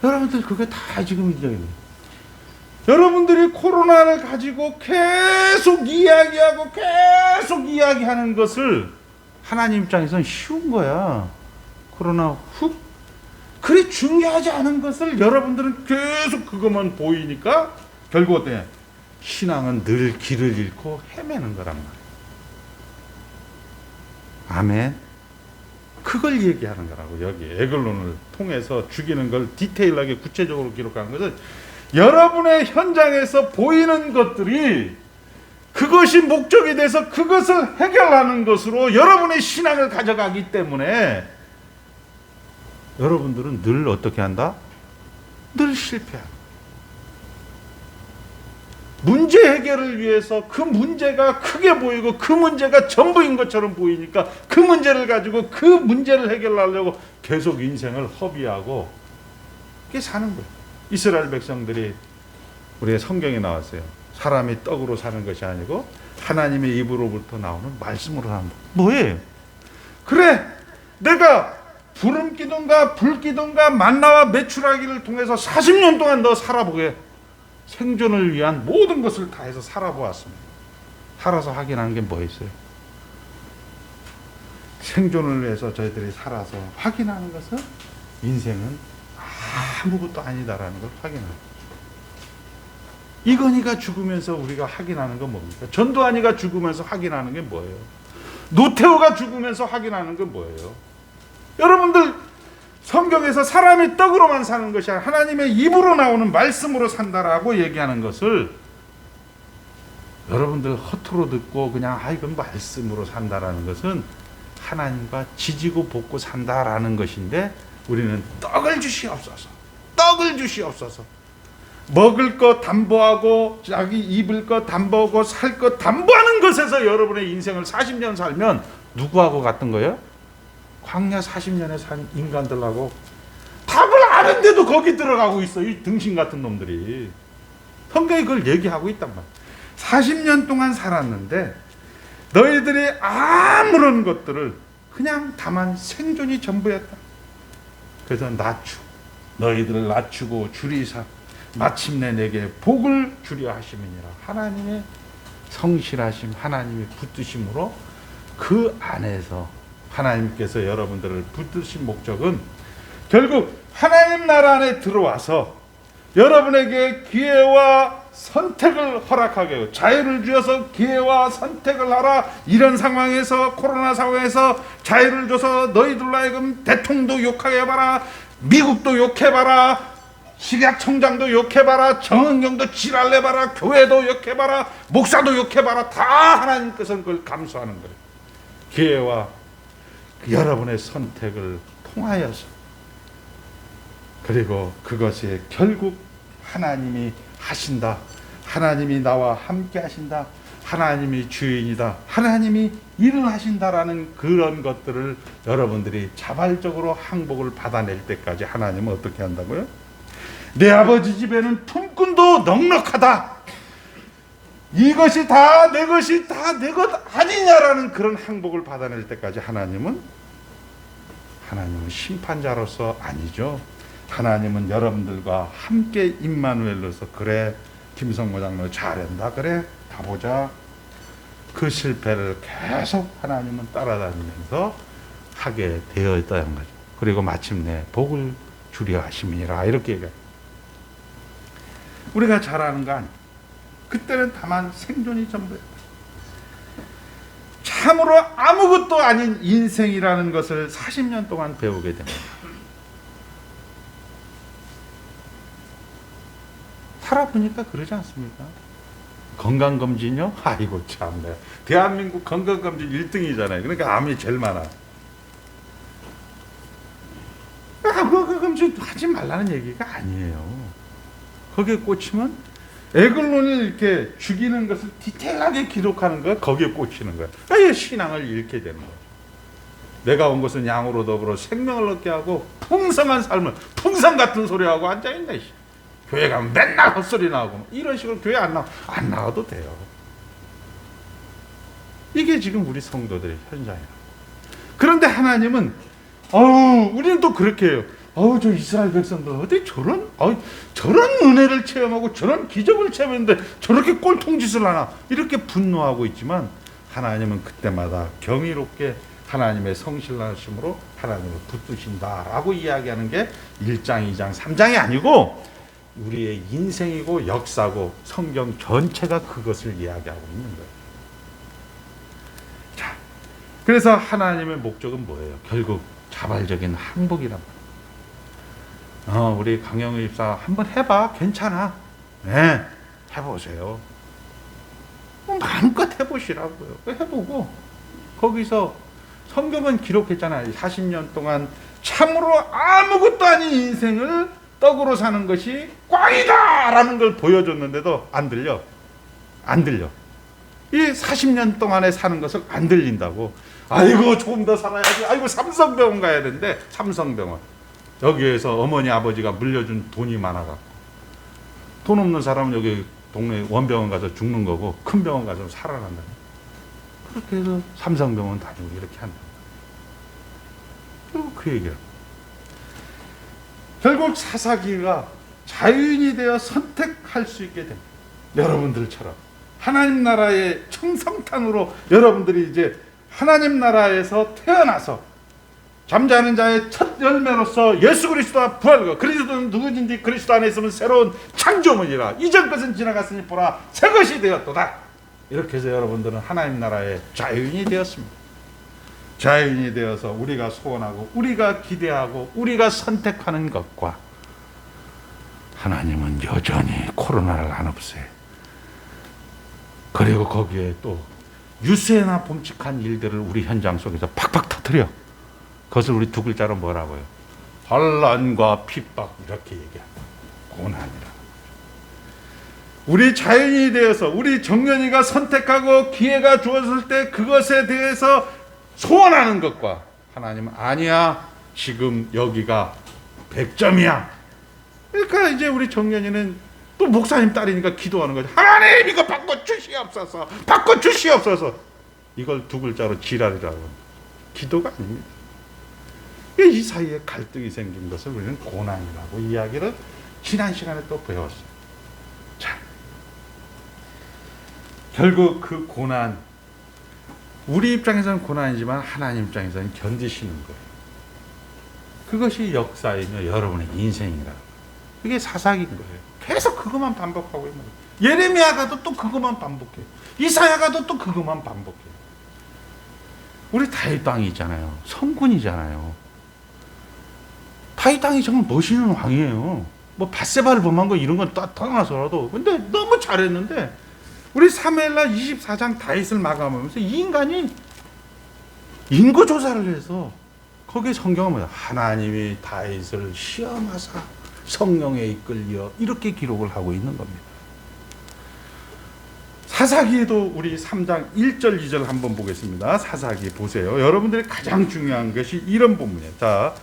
여러분들 그게 다 지금 인정이에요. 여러분들이 코로나를 가지고 계속 이야기하는 것을 하나님 입장에서는 쉬운 거야. 코로나 훅. 그리 중요하지 않은 것을 여러분들은 계속 그것만 보이니까 결국 어때? 신앙은 늘 길을 잃고 헤매는 거란 말이에요. 아멘. 그걸 얘기하는 거라고. 여기 에글론을 통해서 죽이는 걸 디테일하게 구체적으로 기록하는 것은 여러분의 현장에서 보이는 것들이 그것이 목적이 돼서 그것을 해결하는 것으로 여러분의 신앙을 가져가기 때문에 여러분들은 늘 어떻게 한다? 늘 실패한다. 문제 해결을 위해서 그 문제가 크게 보이고 그 문제가 전부인 것처럼 보이니까 그 문제를 가지고 그 문제를 해결하려고 계속 인생을 허비하고 그게 사는 거예요. 이스라엘 백성들이 우리의 성경에 나왔어요. 사람이 떡으로 사는 것이 아니고 하나님의 입으로부터 나오는 말씀으로 산다. 뭐예요? 그래, 내가 부름기둥과 불기둥과 만나와 메추라기를 통해서 40년 동안 너 살아보게 생존을 위한 모든 것을 다해서 살아보았습니다. 살아서 확인하는 게 뭐 있어요? 생존을 위해서 저희들이 살아서 확인하는 것은 인생은 아무것도 아니다라는 걸 확인하는 거죠. 이건희가 죽으면서 우리가 확인하는 건 뭡니까? 전두환이가 죽으면서 확인하는 게 뭐예요? 노태우가 죽으면서 확인하는 건 뭐예요? 여러분들 성경에서 사람이 떡으로만 사는 것이 아니라 하나님의 입으로 나오는 말씀으로 산다라고 얘기하는 것을 여러분들 허투루 듣고 그냥 이건 말씀으로 산다라는 것은 하나님과 지지고 볶고 산다라는 것인데 우리는 떡을 주시옵소서. 먹을 것 담보하고 자기 입을 것 담보하고 살 것 담보하는 것에서 여러분의 인생을 40년 살면 누구하고 같은 거예요? 광야 40년에 산 인간들하고 답을 아는데도 거기 들어가고 있어. 이 등신 같은 놈들이. 성경이 그걸 얘기하고 있단 말이야. 40년 동안 살았는데 너희들이 아무런 것들을 그냥 다만 생존이 전부였다. 그래서 너희들을 낮추고 줄이사 마침내 내게 복을 주려 하심이니라. 하나님의 성실하심, 하나님의 붙드심으로 그 안에서 하나님께서 여러분들을 붙드신 목적은 결국 하나님 나라 안에 들어와서 여러분에게 기회와 선택을 허락하게 하고 자유를 주어서 기회와 선택을 하라. 이런 상황에서, 코로나 상황에서 자유를 줘서 너희들로 하여금 대통령도 욕하게 해봐라, 미국도 욕해봐라, 식약청장도 욕해봐라, 정은경도 지랄내봐라, 교회도 욕해봐라, 목사도 욕해봐라. 다 하나님께서는 그걸 감수하는 거예요. 기회와 여러분의 선택을 통하여서, 그리고 그것이 결국 하나님이 하신다, 하나님이 나와 함께 하신다, 하나님이 주인이다, 하나님이 일을 하신다라는 그런 것들을 여러분들이 자발적으로 항복을 받아낼 때까지 하나님은 어떻게 한다고요? 내 아버지 집에는 품꾼도 넉넉하다, 이것이 다 내 것이 다 내 것 아니냐라는 그런 항복을 받아낼 때까지 하나님은 심판자로서 아니죠. 하나님은 여러분들과 함께 임마누엘로서, 그래 김성모 장로 잘한다, 그래 가보자, 그 실패를 계속 하나님은 따라다니면서 하게 되어 있다는 거죠. 그리고 마침내 복을 주려 하심이니라, 이렇게 얘기해요. 우리가 잘 아는 거 아니에요. 그때는 다만 생존이 전부였다. 참으로 아무것도 아닌 인생이라는 것을 40년 동안 배우게 됩니다. 살아보니까 그러지 않습니까? 건강검진요? 아이고 참네. 대한민국 건강검진 1등이잖아요. 그러니까 암이 제일 많아. 건강검진 하지 말라는 얘기가 아니에요. 거기에 꽂히면 애글론을 이렇게 죽이는 것을 디테일하게 기록하는 거야. 거기에 꽂히는 거야. 아예 신앙을 잃게 되는 거야. 내가 온 것은 양으로 더불어 생명을 얻게 하고 풍성한 삶을, 풍성 같은 소리하고 앉아있네. 교회 가면 맨날 헛소리 나오고 이런 식으로 교회 안 나와도 돼요. 이게 지금 우리 성도들의 현장이에요. 그런데 하나님은 우리는 또 그렇게 해요. 저 이스라엘 백성들 어디 저런 은혜를 체험하고 저런 기적을 체험했는데 저렇게 꼴통짓을 하나, 이렇게 분노하고 있지만 하나님은 그때마다 경이롭게 하나님의 성실하심으로 하나님을 붙드신다라고 이야기하는 게 1장, 2장, 3장이 아니고 우리의 인생이고 역사고 성경 전체가 그것을 이야기하고 있는 거예요. 자, 그래서 하나님의 목적은 뭐예요? 결국 자발적인 항복이란 말이에요. 우리 강영우 집사 한번 해봐, 괜찮아. 네, 해보세요. 마음껏 해보시라고요. 해보고 거기서 성경은 기록했잖아요. 40년 동안 참으로 아무것도 아닌 인생을 떡으로 사는 것이 꽝이다 라는 걸 보여줬는데도 안 들려. 이 40년 동안에 사는 것을 안 들린다고. 아이고 조금 더 살아야지, 아이고 삼성병원 가야 되는데, 삼성병원 여기에서 어머니 아버지가 물려준 돈이 많아갖고 돈 없는 사람은 여기 동네 원병원 가서 죽는 거고 큰 병원 가서 살아난다. 그렇게 해서 삼성병원 다니고 이렇게 한다. 그리고 그 얘기를 결국 사사기가 자유인이 되어 선택할 수 있게 됩니다. 여러분들처럼 하나님 나라의 청성탄으로 여러분들이 이제 하나님 나라에서 태어나서 잠자는 자의 첫 열매로서 예수 그리스도와 부활과, 그리스도는 누구든지 그리스도 안에 있으면 새로운 창조물이라, 이전 것은 지나갔으니 보라 새 것이 되었도다. 이렇게 해서 여러분들은 하나님 나라의 자유인이 되었습니다. 자유인이 되어서 우리가 소원하고 우리가 기대하고 우리가 선택하는 것과 하나님은 여전히 코로나를 안 없애요. 그리고 거기에 또 유세나 범칙한 일들을 우리 현장 속에서 팍팍 터뜨려. 그것을 우리 두 글자로 뭐라고요? 환난과 핍박, 이렇게 얘기합니다. 고난이라. 우리 자연이 되어서 우리 정연이가 선택하고 기회가 주어졌을 때 그것에 대해서 소원하는 것과 하나님은 아니야, 지금 여기가 100점이야. 그러니까 이제 우리 정연이는 또 목사님 딸이니까 기도하는 거죠. 하나님 이거 바꿔 주시옵소서, 바꿔 주시옵소서. 이걸 두 글자로 지랄이라고 합니다. 기도가 아닙니다. 이 사이에 갈등이 생긴 것을 우리는 고난이라고 이야기를 지난 시간에 또 배웠어요. 자, 결국 그 고난, 우리 입장에서는 고난이지만 하나님 입장에서는 견디시는 거예요. 그것이 역사이며 여러분의 인생이라. 그게 사사기인 거예요. 계속 그것만 반복하고 있는 거예요. 예레미야가도 또 그것만 반복해요. 이사야가도 또 그것만 반복해요. 우리 다윗 왕이 있잖아요. 성군이잖아요. 다윗 왕이 정말 멋있는 왕이에요. 뭐 밧세바를 범한 거 이런 건 떠나서라도. 근데 너무 잘했는데 우리 사무엘하 24장 다윗을 마감하면서 이 인간이 인구조사를 해서 거기에 성경은 뭐야? 하나님이 다윗을 시험하사 성령에 이끌려 이렇게 기록을 하고 있는 겁니다. 사사기에도 우리 3장 1절 2절 한번 보겠습니다. 사사기 보세요. 여러분들이 가장 중요한 것이 이런 본문이에요. 자,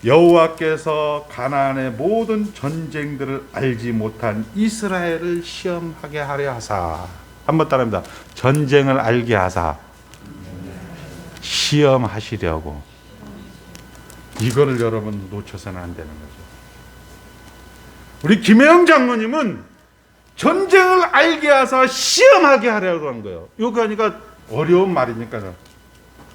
여호와께서 가나안의 모든 전쟁들을 알지 못한 이스라엘을 시험하게 하려 하사. 한번 따라합니다. 전쟁을 알게 하사 시험하시려고. 이거를 여러분 놓쳐서는 안 되는 거죠. 우리 김혜영 장로님은 전쟁을 알게 하사 시험하게 하려고 한 거예요. 이거 그러니까 어려운 말이니까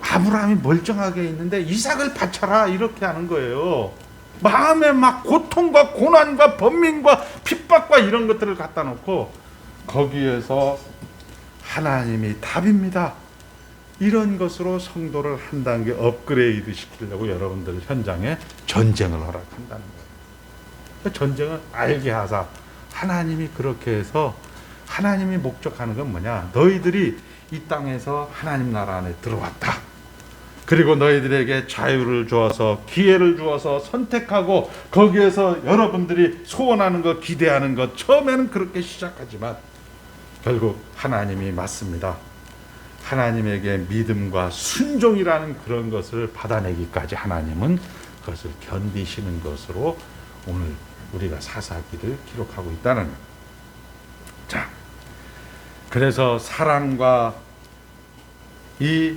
아브라함이 멀쩡하게 있는데 이삭을 바쳐라 이렇게 하는 거예요. 마음에 막 고통과 고난과 번민과 핍박과 이런 것들을 갖다 놓고 거기에서 하나님이 답입니다. 이런 것으로 성도를 한 단계 업그레이드 시키려고 여러분들 현장에 전쟁을 허락한다는 거예요. 전쟁을 알게 하사 하나님이 그렇게 해서 하나님이 목적하는 건 뭐냐? 너희들이 이 땅에서 하나님 나라 안에 들어왔다. 그리고 너희들에게 자유를 주어서 기회를 주어서 선택하고 거기에서 여러분들이 소원하는 것, 기대하는 것 처음에는 그렇게 시작하지만 결국 하나님이 맞습니다. 하나님에게 믿음과 순종이라는 그런 것을 받아내기까지 하나님은 그것을 견디시는 것으로 오늘 우리가 사사기를 기록하고 있다는 거예요. 자, 그래서 사랑과 이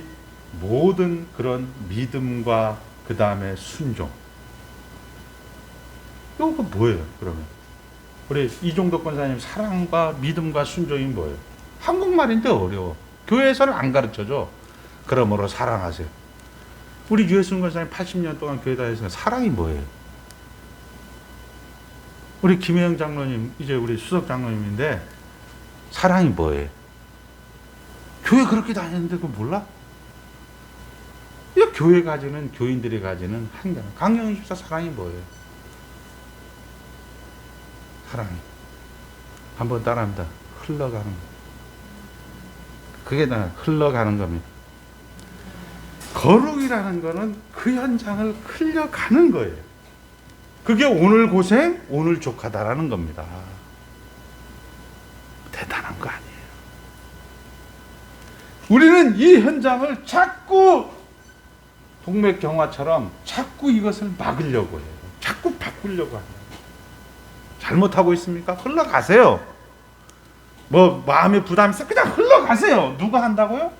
모든 그런 믿음과 그 다음에 순종. 이거 뭐예요, 그러면? 우리 이종덕 권사님 사랑과 믿음과 순종이 뭐예요? 한국말인데 어려워. 교회에서는 안 가르쳐줘. 그러므로 사랑하세요. 우리 유해순 권사님 80년 동안 교회 다녔으니까 사랑이 뭐예요? 우리 김혜영 장로님, 이제 우리 수석 장로님인데 사랑이 뭐예요? 교회 그렇게 다녔는데 그거 몰라? 이 교회 가지는, 교인들이 가지는 한계는. 강영희 집사 사랑이 뭐예요? 사랑이. 한번 따라합니다. 흘러가는 거. 그게 다 흘러가는 겁니다. 거룩이라는 거는 그 현장을 흘려가는 거예요. 그게 오늘 고생, 오늘 족하다라는 겁니다. 대단한 거 아니에요. 우리는 이 현장을 자꾸 동맥경화처럼 자꾸 이것을 막으려고 해요. 자꾸 바꾸려고 해요. 잘못하고 있습니까? 흘러가세요. 뭐 마음에 부담이 있어 그냥 흘러가세요. 누가 한다고요?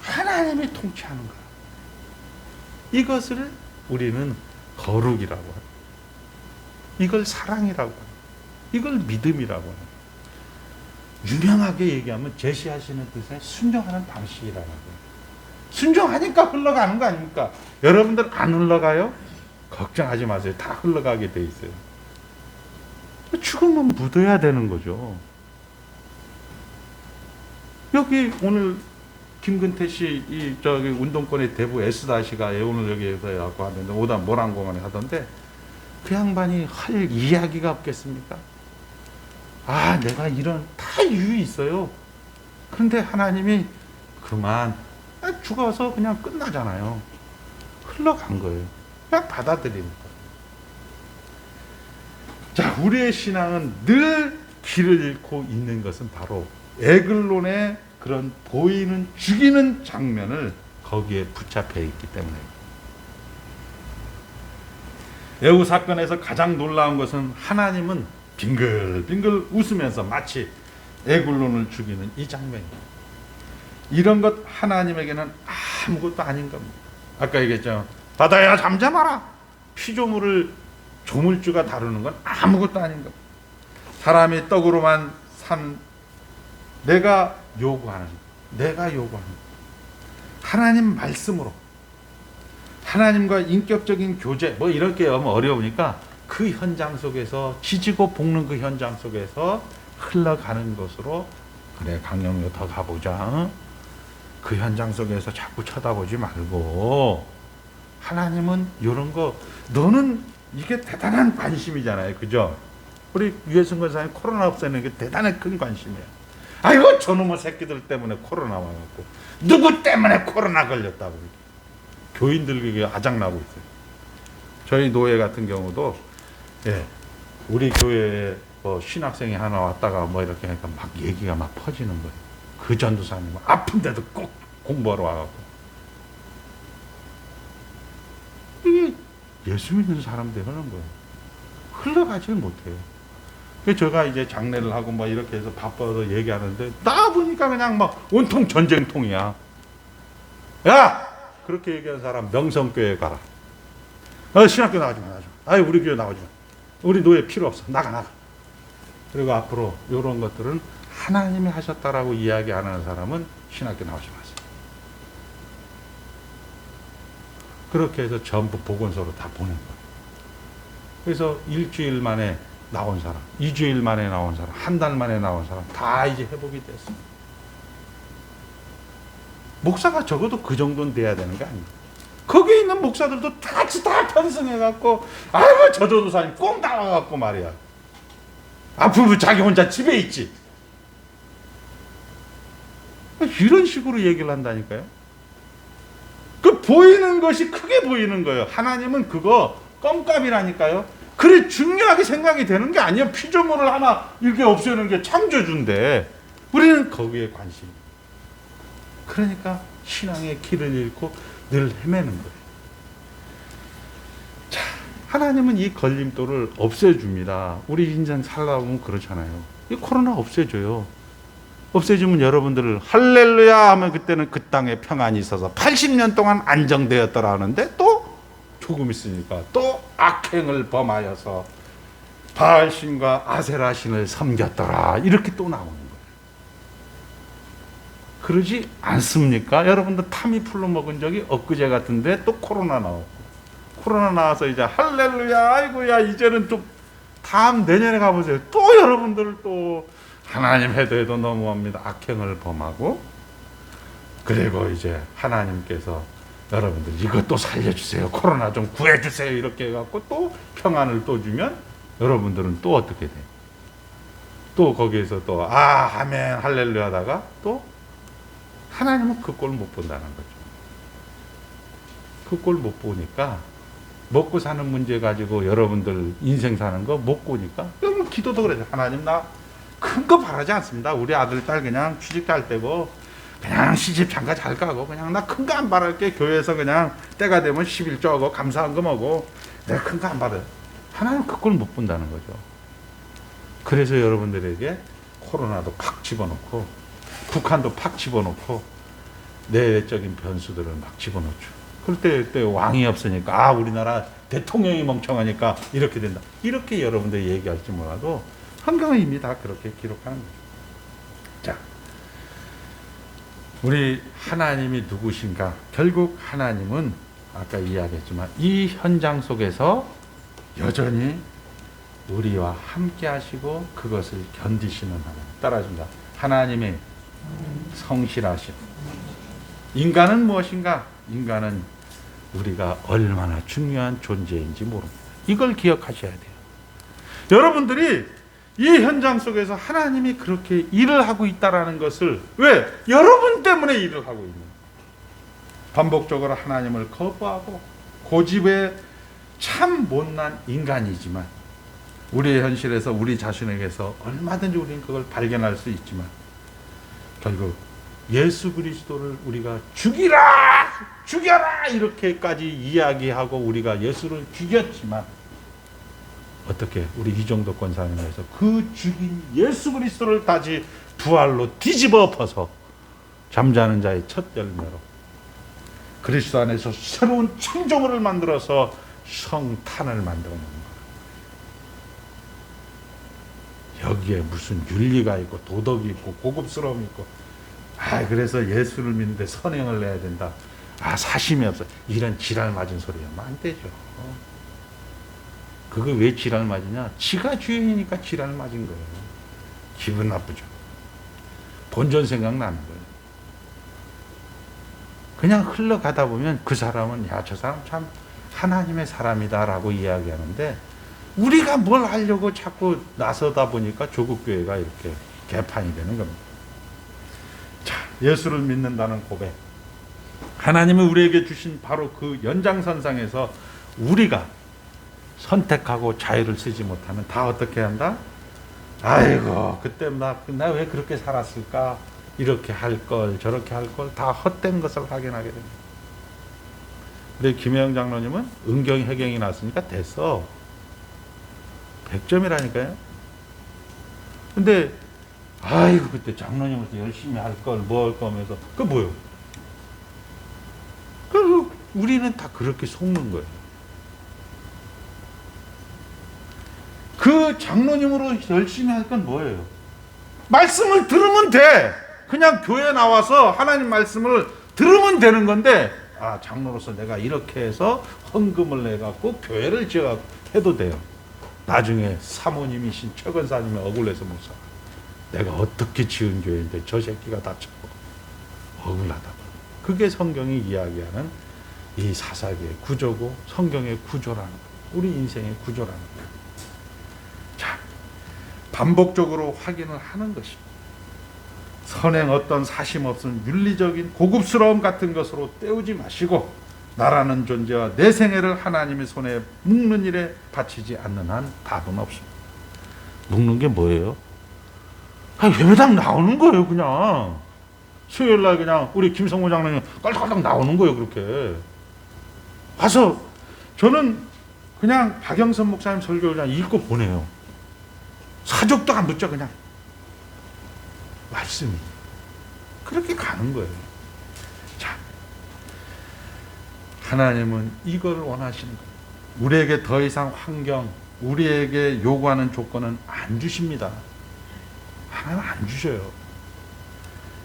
하나님이 통치하는 거예요. 이것을 우리는 거룩이라고 해요. 이걸 사랑이라고 해요. 이걸 믿음이라고 해요. 유명하게 얘기하면 제시하시는 뜻에 순종하는 방식이라고 해요. 순종하니까 흘러가는 거 아닙니까? 여러분들 안 흘러가요? 걱정하지 마세요. 다 흘러가게 돼 있어요. 죽으면 묻어야 되는 거죠. 여기 오늘 김근태 씨, 이 저기 운동권의 대부 S다시가 오늘 여기에서 갖고 왔는데 오다 모란공원에 하던데 그 양반이 할 이야기가 없겠습니까? 아, 내가 이런 다 이유 있어요. 그런데 하나님이 그만 죽어서 그냥 끝나잖아요. 흘러간 거예요. 그냥 받아들이는 거예요. 자, 우리의 신앙은 늘 길을 잃고 있는 것은 바로 에글론의 그런 보이는 죽이는 장면을 거기에 붙잡혀 있기 때문에. 예후 사건에서 가장 놀라운 것은 하나님은 빙글빙글 웃으면서 마치 에글론을 죽이는 이 장면입니다. 이런 것 하나님에게는 아무것도 아닌 겁니다. 아까 얘기했죠. 바다야 잠잠하라. 피조물을 조물주가 다루는 건 아무것도 아닌 것. 사람이 떡으로만 산 내가 요구하는 하나님 말씀으로 하나님과 인격적인 교제 뭐 이렇게 하면 어려우니까 그 현장 속에서 지지고 볶는 그 현장 속에서 흘러가는 것으로 그래 강영료 더 가보자. 그 현장 속에서 자꾸 쳐다보지 말고 하나님은 이런 거 너는 이게 대단한 관심이잖아요. 그죠? 우리 유해승 권사님 코로나 없애는 게 대단히 큰 관심이에요. 아이고 저놈의 새끼들 때문에 코로나 와갖고 누구 때문에 코로나 걸렸다고 교인들에게 아작나고 있어요. 저희 노예 같은 경우도 우리 교회에 뭐 신학생이 하나 왔다가 뭐 이렇게 하니까 막 얘기가 막 퍼지는 거예요. 그 전도사님 아픈데도 꼭 공부하러 와갖고 이게 예수 믿는 사람들이 하는 거예요. 흘러가지를 못해요. 그래서 제가 이제 장례를 하고 뭐 이렇게 해서 바빠서 얘기하는데 나 보니까 그냥 막 온통 전쟁통이야. 야! 그렇게 얘기하는 사람 명성교회 가라. 신학교 나가지 마. 아이 우리 교회 나가지 마. 우리 노예 필요 없어. 나가. 그리고 앞으로 이런 것들은 하나님이 하셨다라고 이야기 안 하는 사람은 신학교 나오지 마세요. 그렇게 해서 전부 보건소로 다 보낸 거예요. 그래서 일주일 만에 나온 사람, 2주일 만에 나온 사람, 한 달 만에 나온 사람 다 이제 회복이 됐습니다. 목사가 적어도 그 정도는 돼야 되는 게 아니에요. 거기 있는 목사들도 같이 다 편승해갖고 아이고 저조도사님 꼭 나와갖고 말이야. 아프면 자기 혼자 집에 있지. 이런 식으로 얘기를 한다니까요. 그 보이는 것이 크게 보이는 거예요. 하나님은 그거 껌값이라니까요. 그래 중요하게 생각이 되는 게 아니에요. 피조물을 하나 이렇게 없애는 게 창조주인데 우리는 거기에 관심. 그러니까 신앙의 길을 잃고 늘 헤매는 거예요. 자, 하나님은 이 걸림돌을 없애줍니다. 우리 인생 살다 보면 그렇잖아요. 이 코로나 없애줘요. 없애주면 여러분들을 할렐루야 하면 그때는 그 땅에 평안이 있어서 80년 동안 안정되었더라 하는데 또 조금 있으니까 또 악행을 범하여서 바알신과 아세라신을 섬겼더라 이렇게 또 나오는 거예요. 그러지 않습니까? 여러분들 타미플루 먹은 적이 엊그제 같은데 또 코로나 나왔고 코로나 나와서 이제 할렐루야 아이고야 이제는 좀 다음 내년에 가보세요. 또 여러분들 또 하나님 해도 너무합니다. 악행을 범하고 그리고 이제 하나님께서 여러분들 이것도 살려주세요. 코로나 좀 구해주세요. 이렇게 해갖고 또 평안을 또 주면 여러분들은 또 어떻게 돼요? 또 거기에서 또 아멘 할렐루야 하다가 또 하나님은 그 꼴 못 본다는 거죠. 그 꼴 못 보니까 먹고 사는 문제 가지고 여러분들 인생 사는 거 못 보니까 여러분 기도도 그래요. 하나님 나 큰 거 바라지 않습니다. 우리 아들 딸 그냥 취직 잘 되고 그냥 시집 장가 잘 가고 그냥 나 큰 거 안 바랄게. 교회에서 그냥 때가 되면 11조 하고 감사한 거 먹고 내가 큰 거 안 바라요. 하나님 그 꼴 못 본다는 거죠. 그래서 여러분들에게 코로나도 팍 집어넣고 북한도 팍 집어넣고 내외적인 변수들을 막 집어넣죠. 그럴 때 왕이 없으니까 우리나라 대통령이 멍청하니까 이렇게 된다. 이렇게 여러분들이 얘기할지 몰라도 성경은 이미 다 그렇게 기록하는 거죠. 자, 우리 하나님이 누구신가? 결국 하나님은 아까 이야기했지만 이 현장 속에서 여전히 우리와 함께 하시고 그것을 견디시는 하나님. 따라합니다. 하나님의 성실하신. 인간은 무엇인가? 인간은 우리가 얼마나 중요한 존재인지 모릅니다. 이걸 기억하셔야 돼요. 여러분들이 이 현장 속에서 하나님이 그렇게 일을 하고 있다는 것을 왜? 여러분 때문에 일을 하고 있는 거예요. 반복적으로 하나님을 거부하고 고집에 참 못난 인간이지만 우리의 현실에서 우리 자신에게서 얼마든지 우리는 그걸 발견할 수 있지만 결국 예수 그리스도를 우리가 죽여라 이렇게까지 이야기하고 우리가 예수를 죽였지만 어떻게 우리 이정도 권사님에서 그 죽인 예수 그리스도를 다시 부활로 뒤집어 엎어서 잠자는 자의 첫 열매로 그리스도 안에서 새로운 창조물을 만들어서 성탄을 만들어 놓은 거예요. 여기에 무슨 윤리가 있고 도덕이 있고 고급스러움이 있고, 그래서 예수를 믿는데 선행을 해야 된다. 사심이 없어. 이런 지랄 맞은 소리 하면 안 되죠. 그거 왜 지랄 맞으냐? 지가 주인이니까 지랄 맞은 거예요. 기분 나쁘죠. 본전 생각나는 거예요. 그냥 흘러가다 보면 그 사람은 저 사람 참 하나님의 사람이다라고 이야기하는데, 우리가 뭘 하려고 자꾸 나서다 보니까 조국교회가 이렇게 개판이 되는 겁니다. 자, 예수를 믿는다는 고백. 하나님은 우리에게 주신 바로 그 연장선상에서 우리가 선택하고 자유를 쓰지 못하면 다 어떻게 한다? 아이고, 그때 나 왜 그렇게 살았을까? 이렇게 할 걸, 저렇게 할 걸, 다 헛된 것을 확인하게 됩니다. 근데 김혜영 장로님은 은경 해경이 났으니까 됐어. 100점이라니까요. 근데 아이고, 그때 장로님으로서 열심히 할 걸, 뭐 할 거면서, 그거 뭐요? 우리는 다 그렇게 속는 거예요. 그 장로님으로 열심히 할 건 뭐예요? 말씀을 들으면 돼. 그냥 교회 나와서 하나님 말씀을 들으면 되는 건데, 장로로서 내가 이렇게 해서 헌금을 내갖고 교회를 지어 해도 돼요. 나중에 사모님이신 최건사님이 억울해서 못 살아. 내가 어떻게 지은 교회인데 저 새끼가 다쳐. 억울하다. 그게 성경이 이야기하는 이 사사기의 구조고 성경의 구조라는 거예요. 우리 인생의 구조라는 거예요. 자, 반복적으로 확인을 하는 것입니다. 선행 어떤 사심 없은 윤리적인 고급스러움 같은 것으로 때우지 마시고, 나라는 존재와 내 생애를 하나님의 손에 묶는 일에 바치지 않는 한 답은 없습니다. 묶는 게 뭐예요? 예배당 나오는 거예요. 그냥 수요일날 그냥 우리 김성모 장로님 깔깔깔 나오는 거예요. 그렇게 와서 저는 그냥 박영선 목사님 설교 그냥 읽고 보내요. 사족도 안 붙죠. 그냥 말씀이 그렇게 가는 거예요. 자, 하나님은 이걸 원하시는 거예요. 우리에게 더 이상 환경, 우리에게 요구하는 조건은 안 주십니다. 하나님 안 주셔요.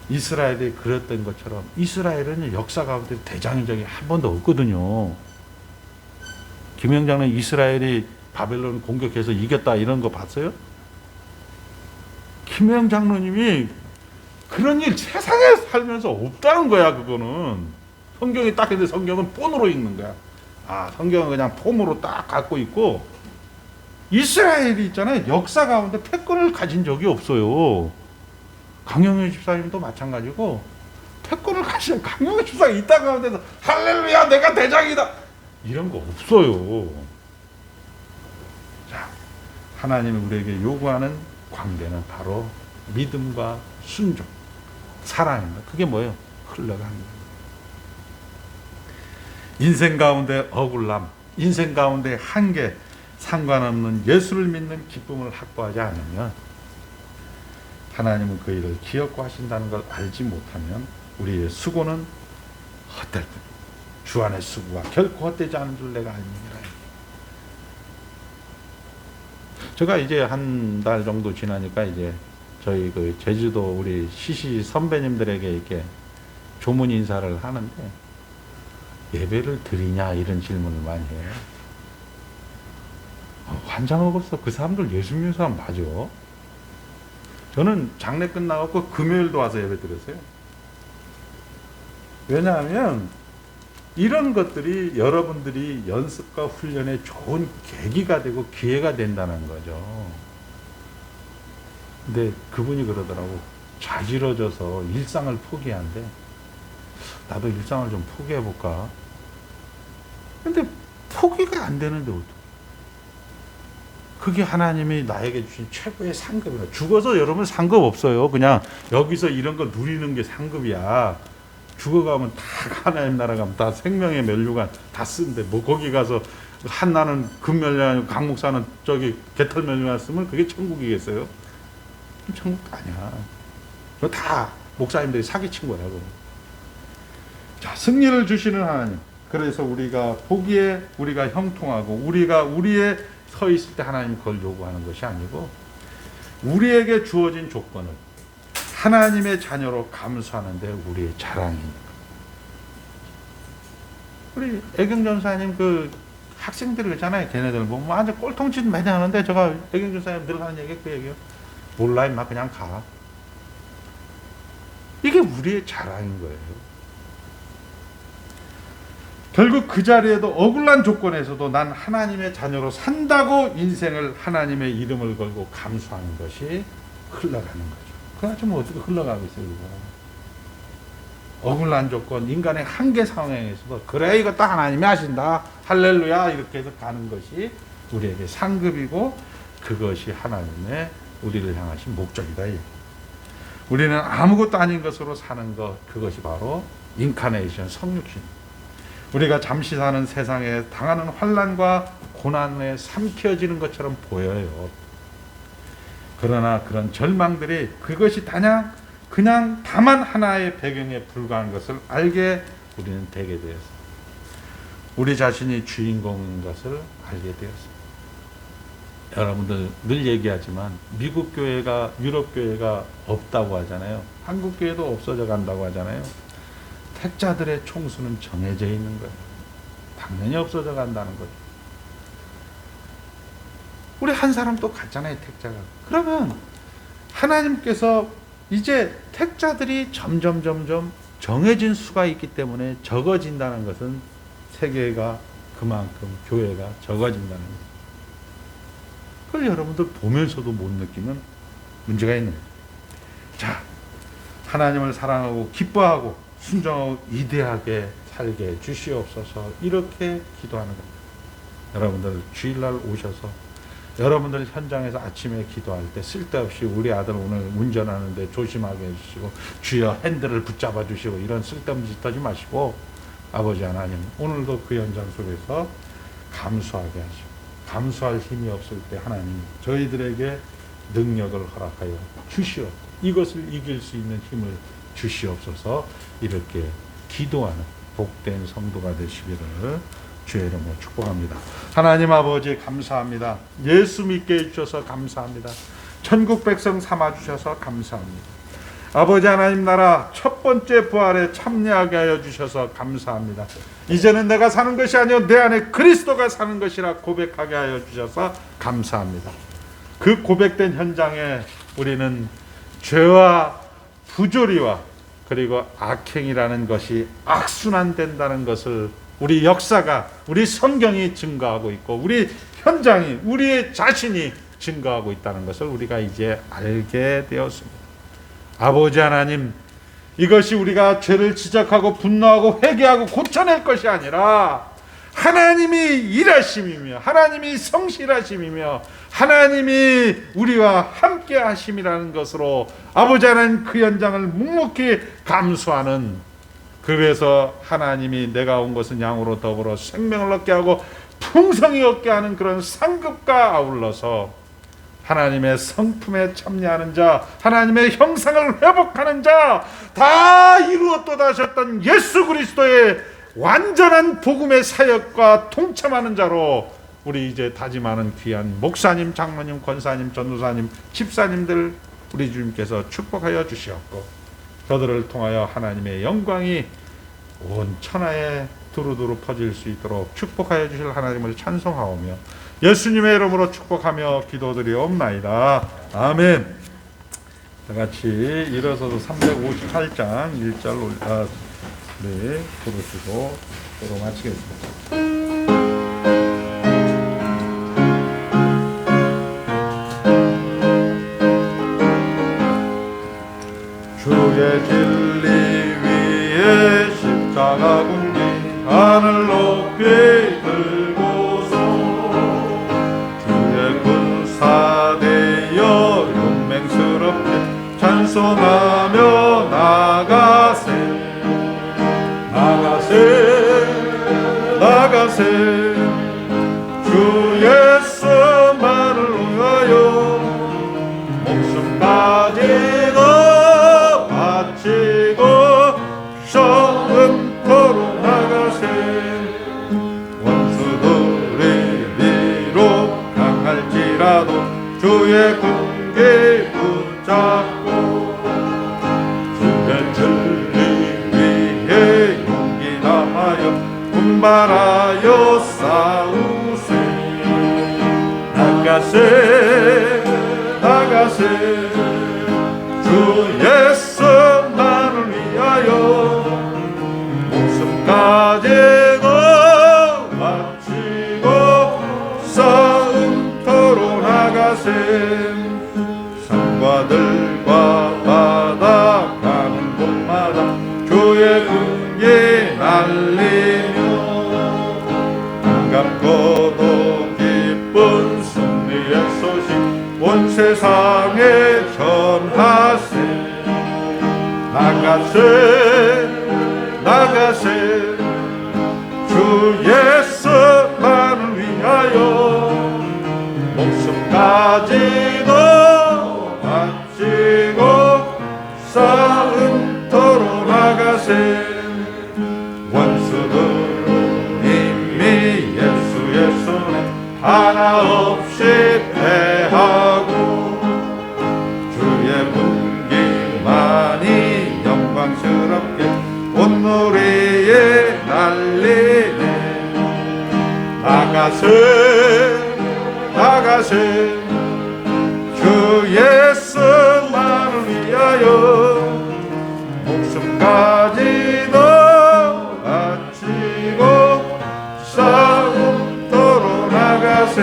이스라엘이 그랬던 것처럼 이스라엘은 역사 가운데 대장인 적이 한 번도 없거든요. 김영장은 이스라엘이 바벨론 공격해서 이겼다 이런 거 봤어요? 김영 장로님이 그런 일 세상에 살면서 없다는 거야. 그거는 성경이 딱 있는데 성경은 폰으로 읽는 거야. 성경은 그냥 폼으로 딱 갖고 있고, 이스라엘이 있잖아요. 역사 가운데 패권을 가진 적이 없어요. 강영현 집사님도 마찬가지고 패권을 가진, 강영현 집사님 있다 가운데서 할렐루야 내가 대장이다 이런 거 없어요. 자, 하나님이 우리에게 요구하는 관계는 바로 믿음과 순종, 사랑입니다. 그게 뭐예요? 흘러가는 거예요. 인생 가운데 억울함, 인생 가운데 한계, 상관없는 예수를 믿는 기쁨을 확보하지 않으면, 하나님은 그 일을 기억고 하신다는 걸 알지 못하면 우리의 수고는 헛될 뿐. 주 안의 수고가 결코 헛되지 않은 줄 내가 알미니라. 제가 이제 한 달 정도 지나니까 이제 저희 그 제주도 우리 시시 선배님들에게 이렇게 조문 인사를 하는데, 예배를 드리냐 이런 질문을 많이 해요. 환장하겠어. 그 사람들 예수 믿는 사람 맞아? 저는 장례 끝나고 금요일도 와서 예배 드렸어요. 왜냐하면 이런 것들이 여러분들이 연습과 훈련에 좋은 계기가 되고 기회가 된다는 거죠. 근데 그분이 그러더라고. 자지러져서 일상을 포기한대. 나도 일상을 좀 포기해볼까? 근데 포기가 안 되는데 어떡해. 그게 하나님이 나에게 주신 최고의 상급이에요. 죽어서 여러분 상급 없어요. 그냥 여기서 이런 거 누리는 게 상급이야. 죽어가면 다 하나님 나라 가면 다 생명의 면류관 다 쓰는데, 뭐 거기 가서 한나는 금면류관, 강목사는 저기 개털 면류관 쓰면 그게 천국이겠어요? 천국도 아니야. 그거 다 목사님들이 사기친 거라고. 자, 승리를 주시는 하나님. 그래서 우리가 보기에 우리가 형통하고 우리가 우리에 서 있을 때 하나님 그걸 요구하는 것이 아니고 우리에게 주어진 조건을 하나님의 자녀로 감수하는데 우리의 자랑입니다. 우리 애경전사님 그 학생들 있잖아요. 걔네들 보면 완전 꼴통짓 많이 하는데 제가 애경전사님 늘 하는 얘기 그 얘기예요. 몰라 임마 그냥 가. 이게 우리의 자랑인 거예요. 결국 그 자리에도 억울한 조건에서도 난 하나님의 자녀로 산다고 인생을 하나님의 이름을 걸고 감수하는 것이 흘러가는 거죠. 그건 좀 어떻게 흘러가고 있어요. 이거. 억울한 조건, 인간의 한계 상황에서도 그래 이것도 하나님이 하신다. 할렐루야 이렇게 해서 가는 것이 우리에게 상급이고 그것이 하나님의 우리를 향하신 목적이다. 우리는 아무것도 아닌 것으로 사는 것, 그것이 바로 인카네이션, 성육신. 우리가 잠시 사는 세상에 당하는 환난과 고난에 삼켜지는 것처럼 보여요. 그러나 그런 절망들이 그것이 그냥 다만 하나의 배경에 불과한 것을 알게 우리는 되게 되었습니다. 우리 자신이 주인공인 것을 알게 되었습니다. 여러분들 늘 얘기하지만 미국 교회가 유럽 교회가 없다고 하잖아요. 한국 교회도 없어져 간다고 하잖아요. 택자들의 총수는 정해져 있는 거예요. 당연히 없어져 간다는 거죠. 우리 한 사람 또 갔잖아요, 택자가. 그러면 하나님께서 이제 택자들이 점점 정해진 수가 있기 때문에 적어진다는 것은 세계가 그만큼 교회가 적어진다는 거예요. 그걸 여러분들 보면서도 못 느끼면 문제가 있는 거예요. 자, 하나님을 사랑하고 기뻐하고 순종하고 위대하게 살게 주시옵소서 이렇게 기도하는 겁니다. 여러분들 주일날 오셔서 여러분들 현장에서 아침에 기도할 때 쓸데없이 우리 아들 오늘 운전하는데 조심하게 해주시고 주여 핸들을 붙잡아 주시고 이런 쓸데없는 짓 하지 마시고 아버지 하나님 오늘도 그 현장 속에서 감수하게 하시고 감수할 힘이 없을 때 하나님 저희들에게 능력을 허락하여 주시옵소서 이것을 이길 수 있는 힘을 주시옵소서 이렇게 기도하는 복된 성도가 되시기를 주의 이름으로 축복합니다. 하나님 아버지 감사합니다. 예수 믿게 해주셔서 감사합니다. 천국 백성 삼아주셔서 감사합니다. 아버지 하나님 나라 첫 번째 부활에 참여하게 하여 주셔서 감사합니다. 이제는 내가 사는 것이 아니요 내 안에 그리스도가 사는 것이라 고백하게 하여 주셔서 감사합니다. 그 고백된 현장에 우리는 죄와 부조리와 그리고 악행이라는 것이 악순환된다는 것을 우리 역사가 우리 성경이 증거하고 있고 우리 현장이 우리의 자신이 증거하고 있다는 것을 우리가 이제 알게 되었습니다. 아버지 하나님 이것이 우리가 죄를 지적하고 분노하고 회개하고 고쳐낼 것이 아니라 하나님이 일하심이며 하나님이 성실하심이며 하나님이 우리와 함께 하심이라는 것으로 아버지 하나님 그 현장을 묵묵히 감수하는 그래서 하나님이 내가 온 것은 양으로 더불어 생명을 얻게 하고 풍성히 얻게 하는 그런 상급과 아울러서 하나님의 성품에 참여하는 자 하나님의 형상을 회복하는 자 다 이루었도다 하셨던 예수 그리스도의 완전한 복음의 사역과 동참하는 자로 우리 이제 다짐하는 귀한 목사님, 장로님, 권사님, 전도사님, 집사님들 우리 주님께서 축복하여 주시옵고 저들을 통하여 하나님의 영광이 온 천하에 두루두루 퍼질 수 있도록 축복하여 주실 하나님을 찬송하오며 예수님의 이름으로 축복하며 기도드리옵나이다. 아멘. 다 같이 일어서서 358장 1절 부르시고 도로 마치겠습니다. 주의 진리 위에 십자가 군기 하늘 높이 들고서 주의 군사 되어 용맹스럽게 찬송하며 나가세 주 예수만을 위하여 목숨까지 바치고 셔은 주의 분기 붙잡고 주의 진리 위해 용기 다하여 분발하여 싸우세요. 나가세 주 예수만을 위하여 목숨까지도 바치고 싸움터로 나가세. 산과 들과 바다 가는 곳마다 주의 분기 날리며 반갑고도 기쁜 승리의 소식 온 세상에 전하세. 나가세 주 예수만을 위하여 목숨까지도 바치고 싸움터로 나가세. 원수들은 이미 예수의 손에 하나 없이 패하고 주의 분기만이 영광스럽게 온누리에 날리네. 나가세 주 예수만을 위하여 목숨까지도 바치고 싸움터로 나가세.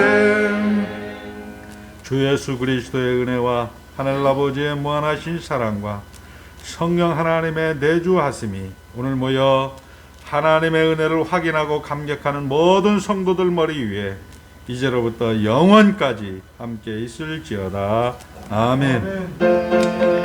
주 예수 그리스도의 은혜와 하늘 아버지의 무한하신 사랑과 성령 하나님의 내주하심이 오늘 모여 하나님의 은혜를 확인하고 감격하는 모든 성도들 머리 위에 이제로부터 영원까지 함께 있을지어다. 아멘.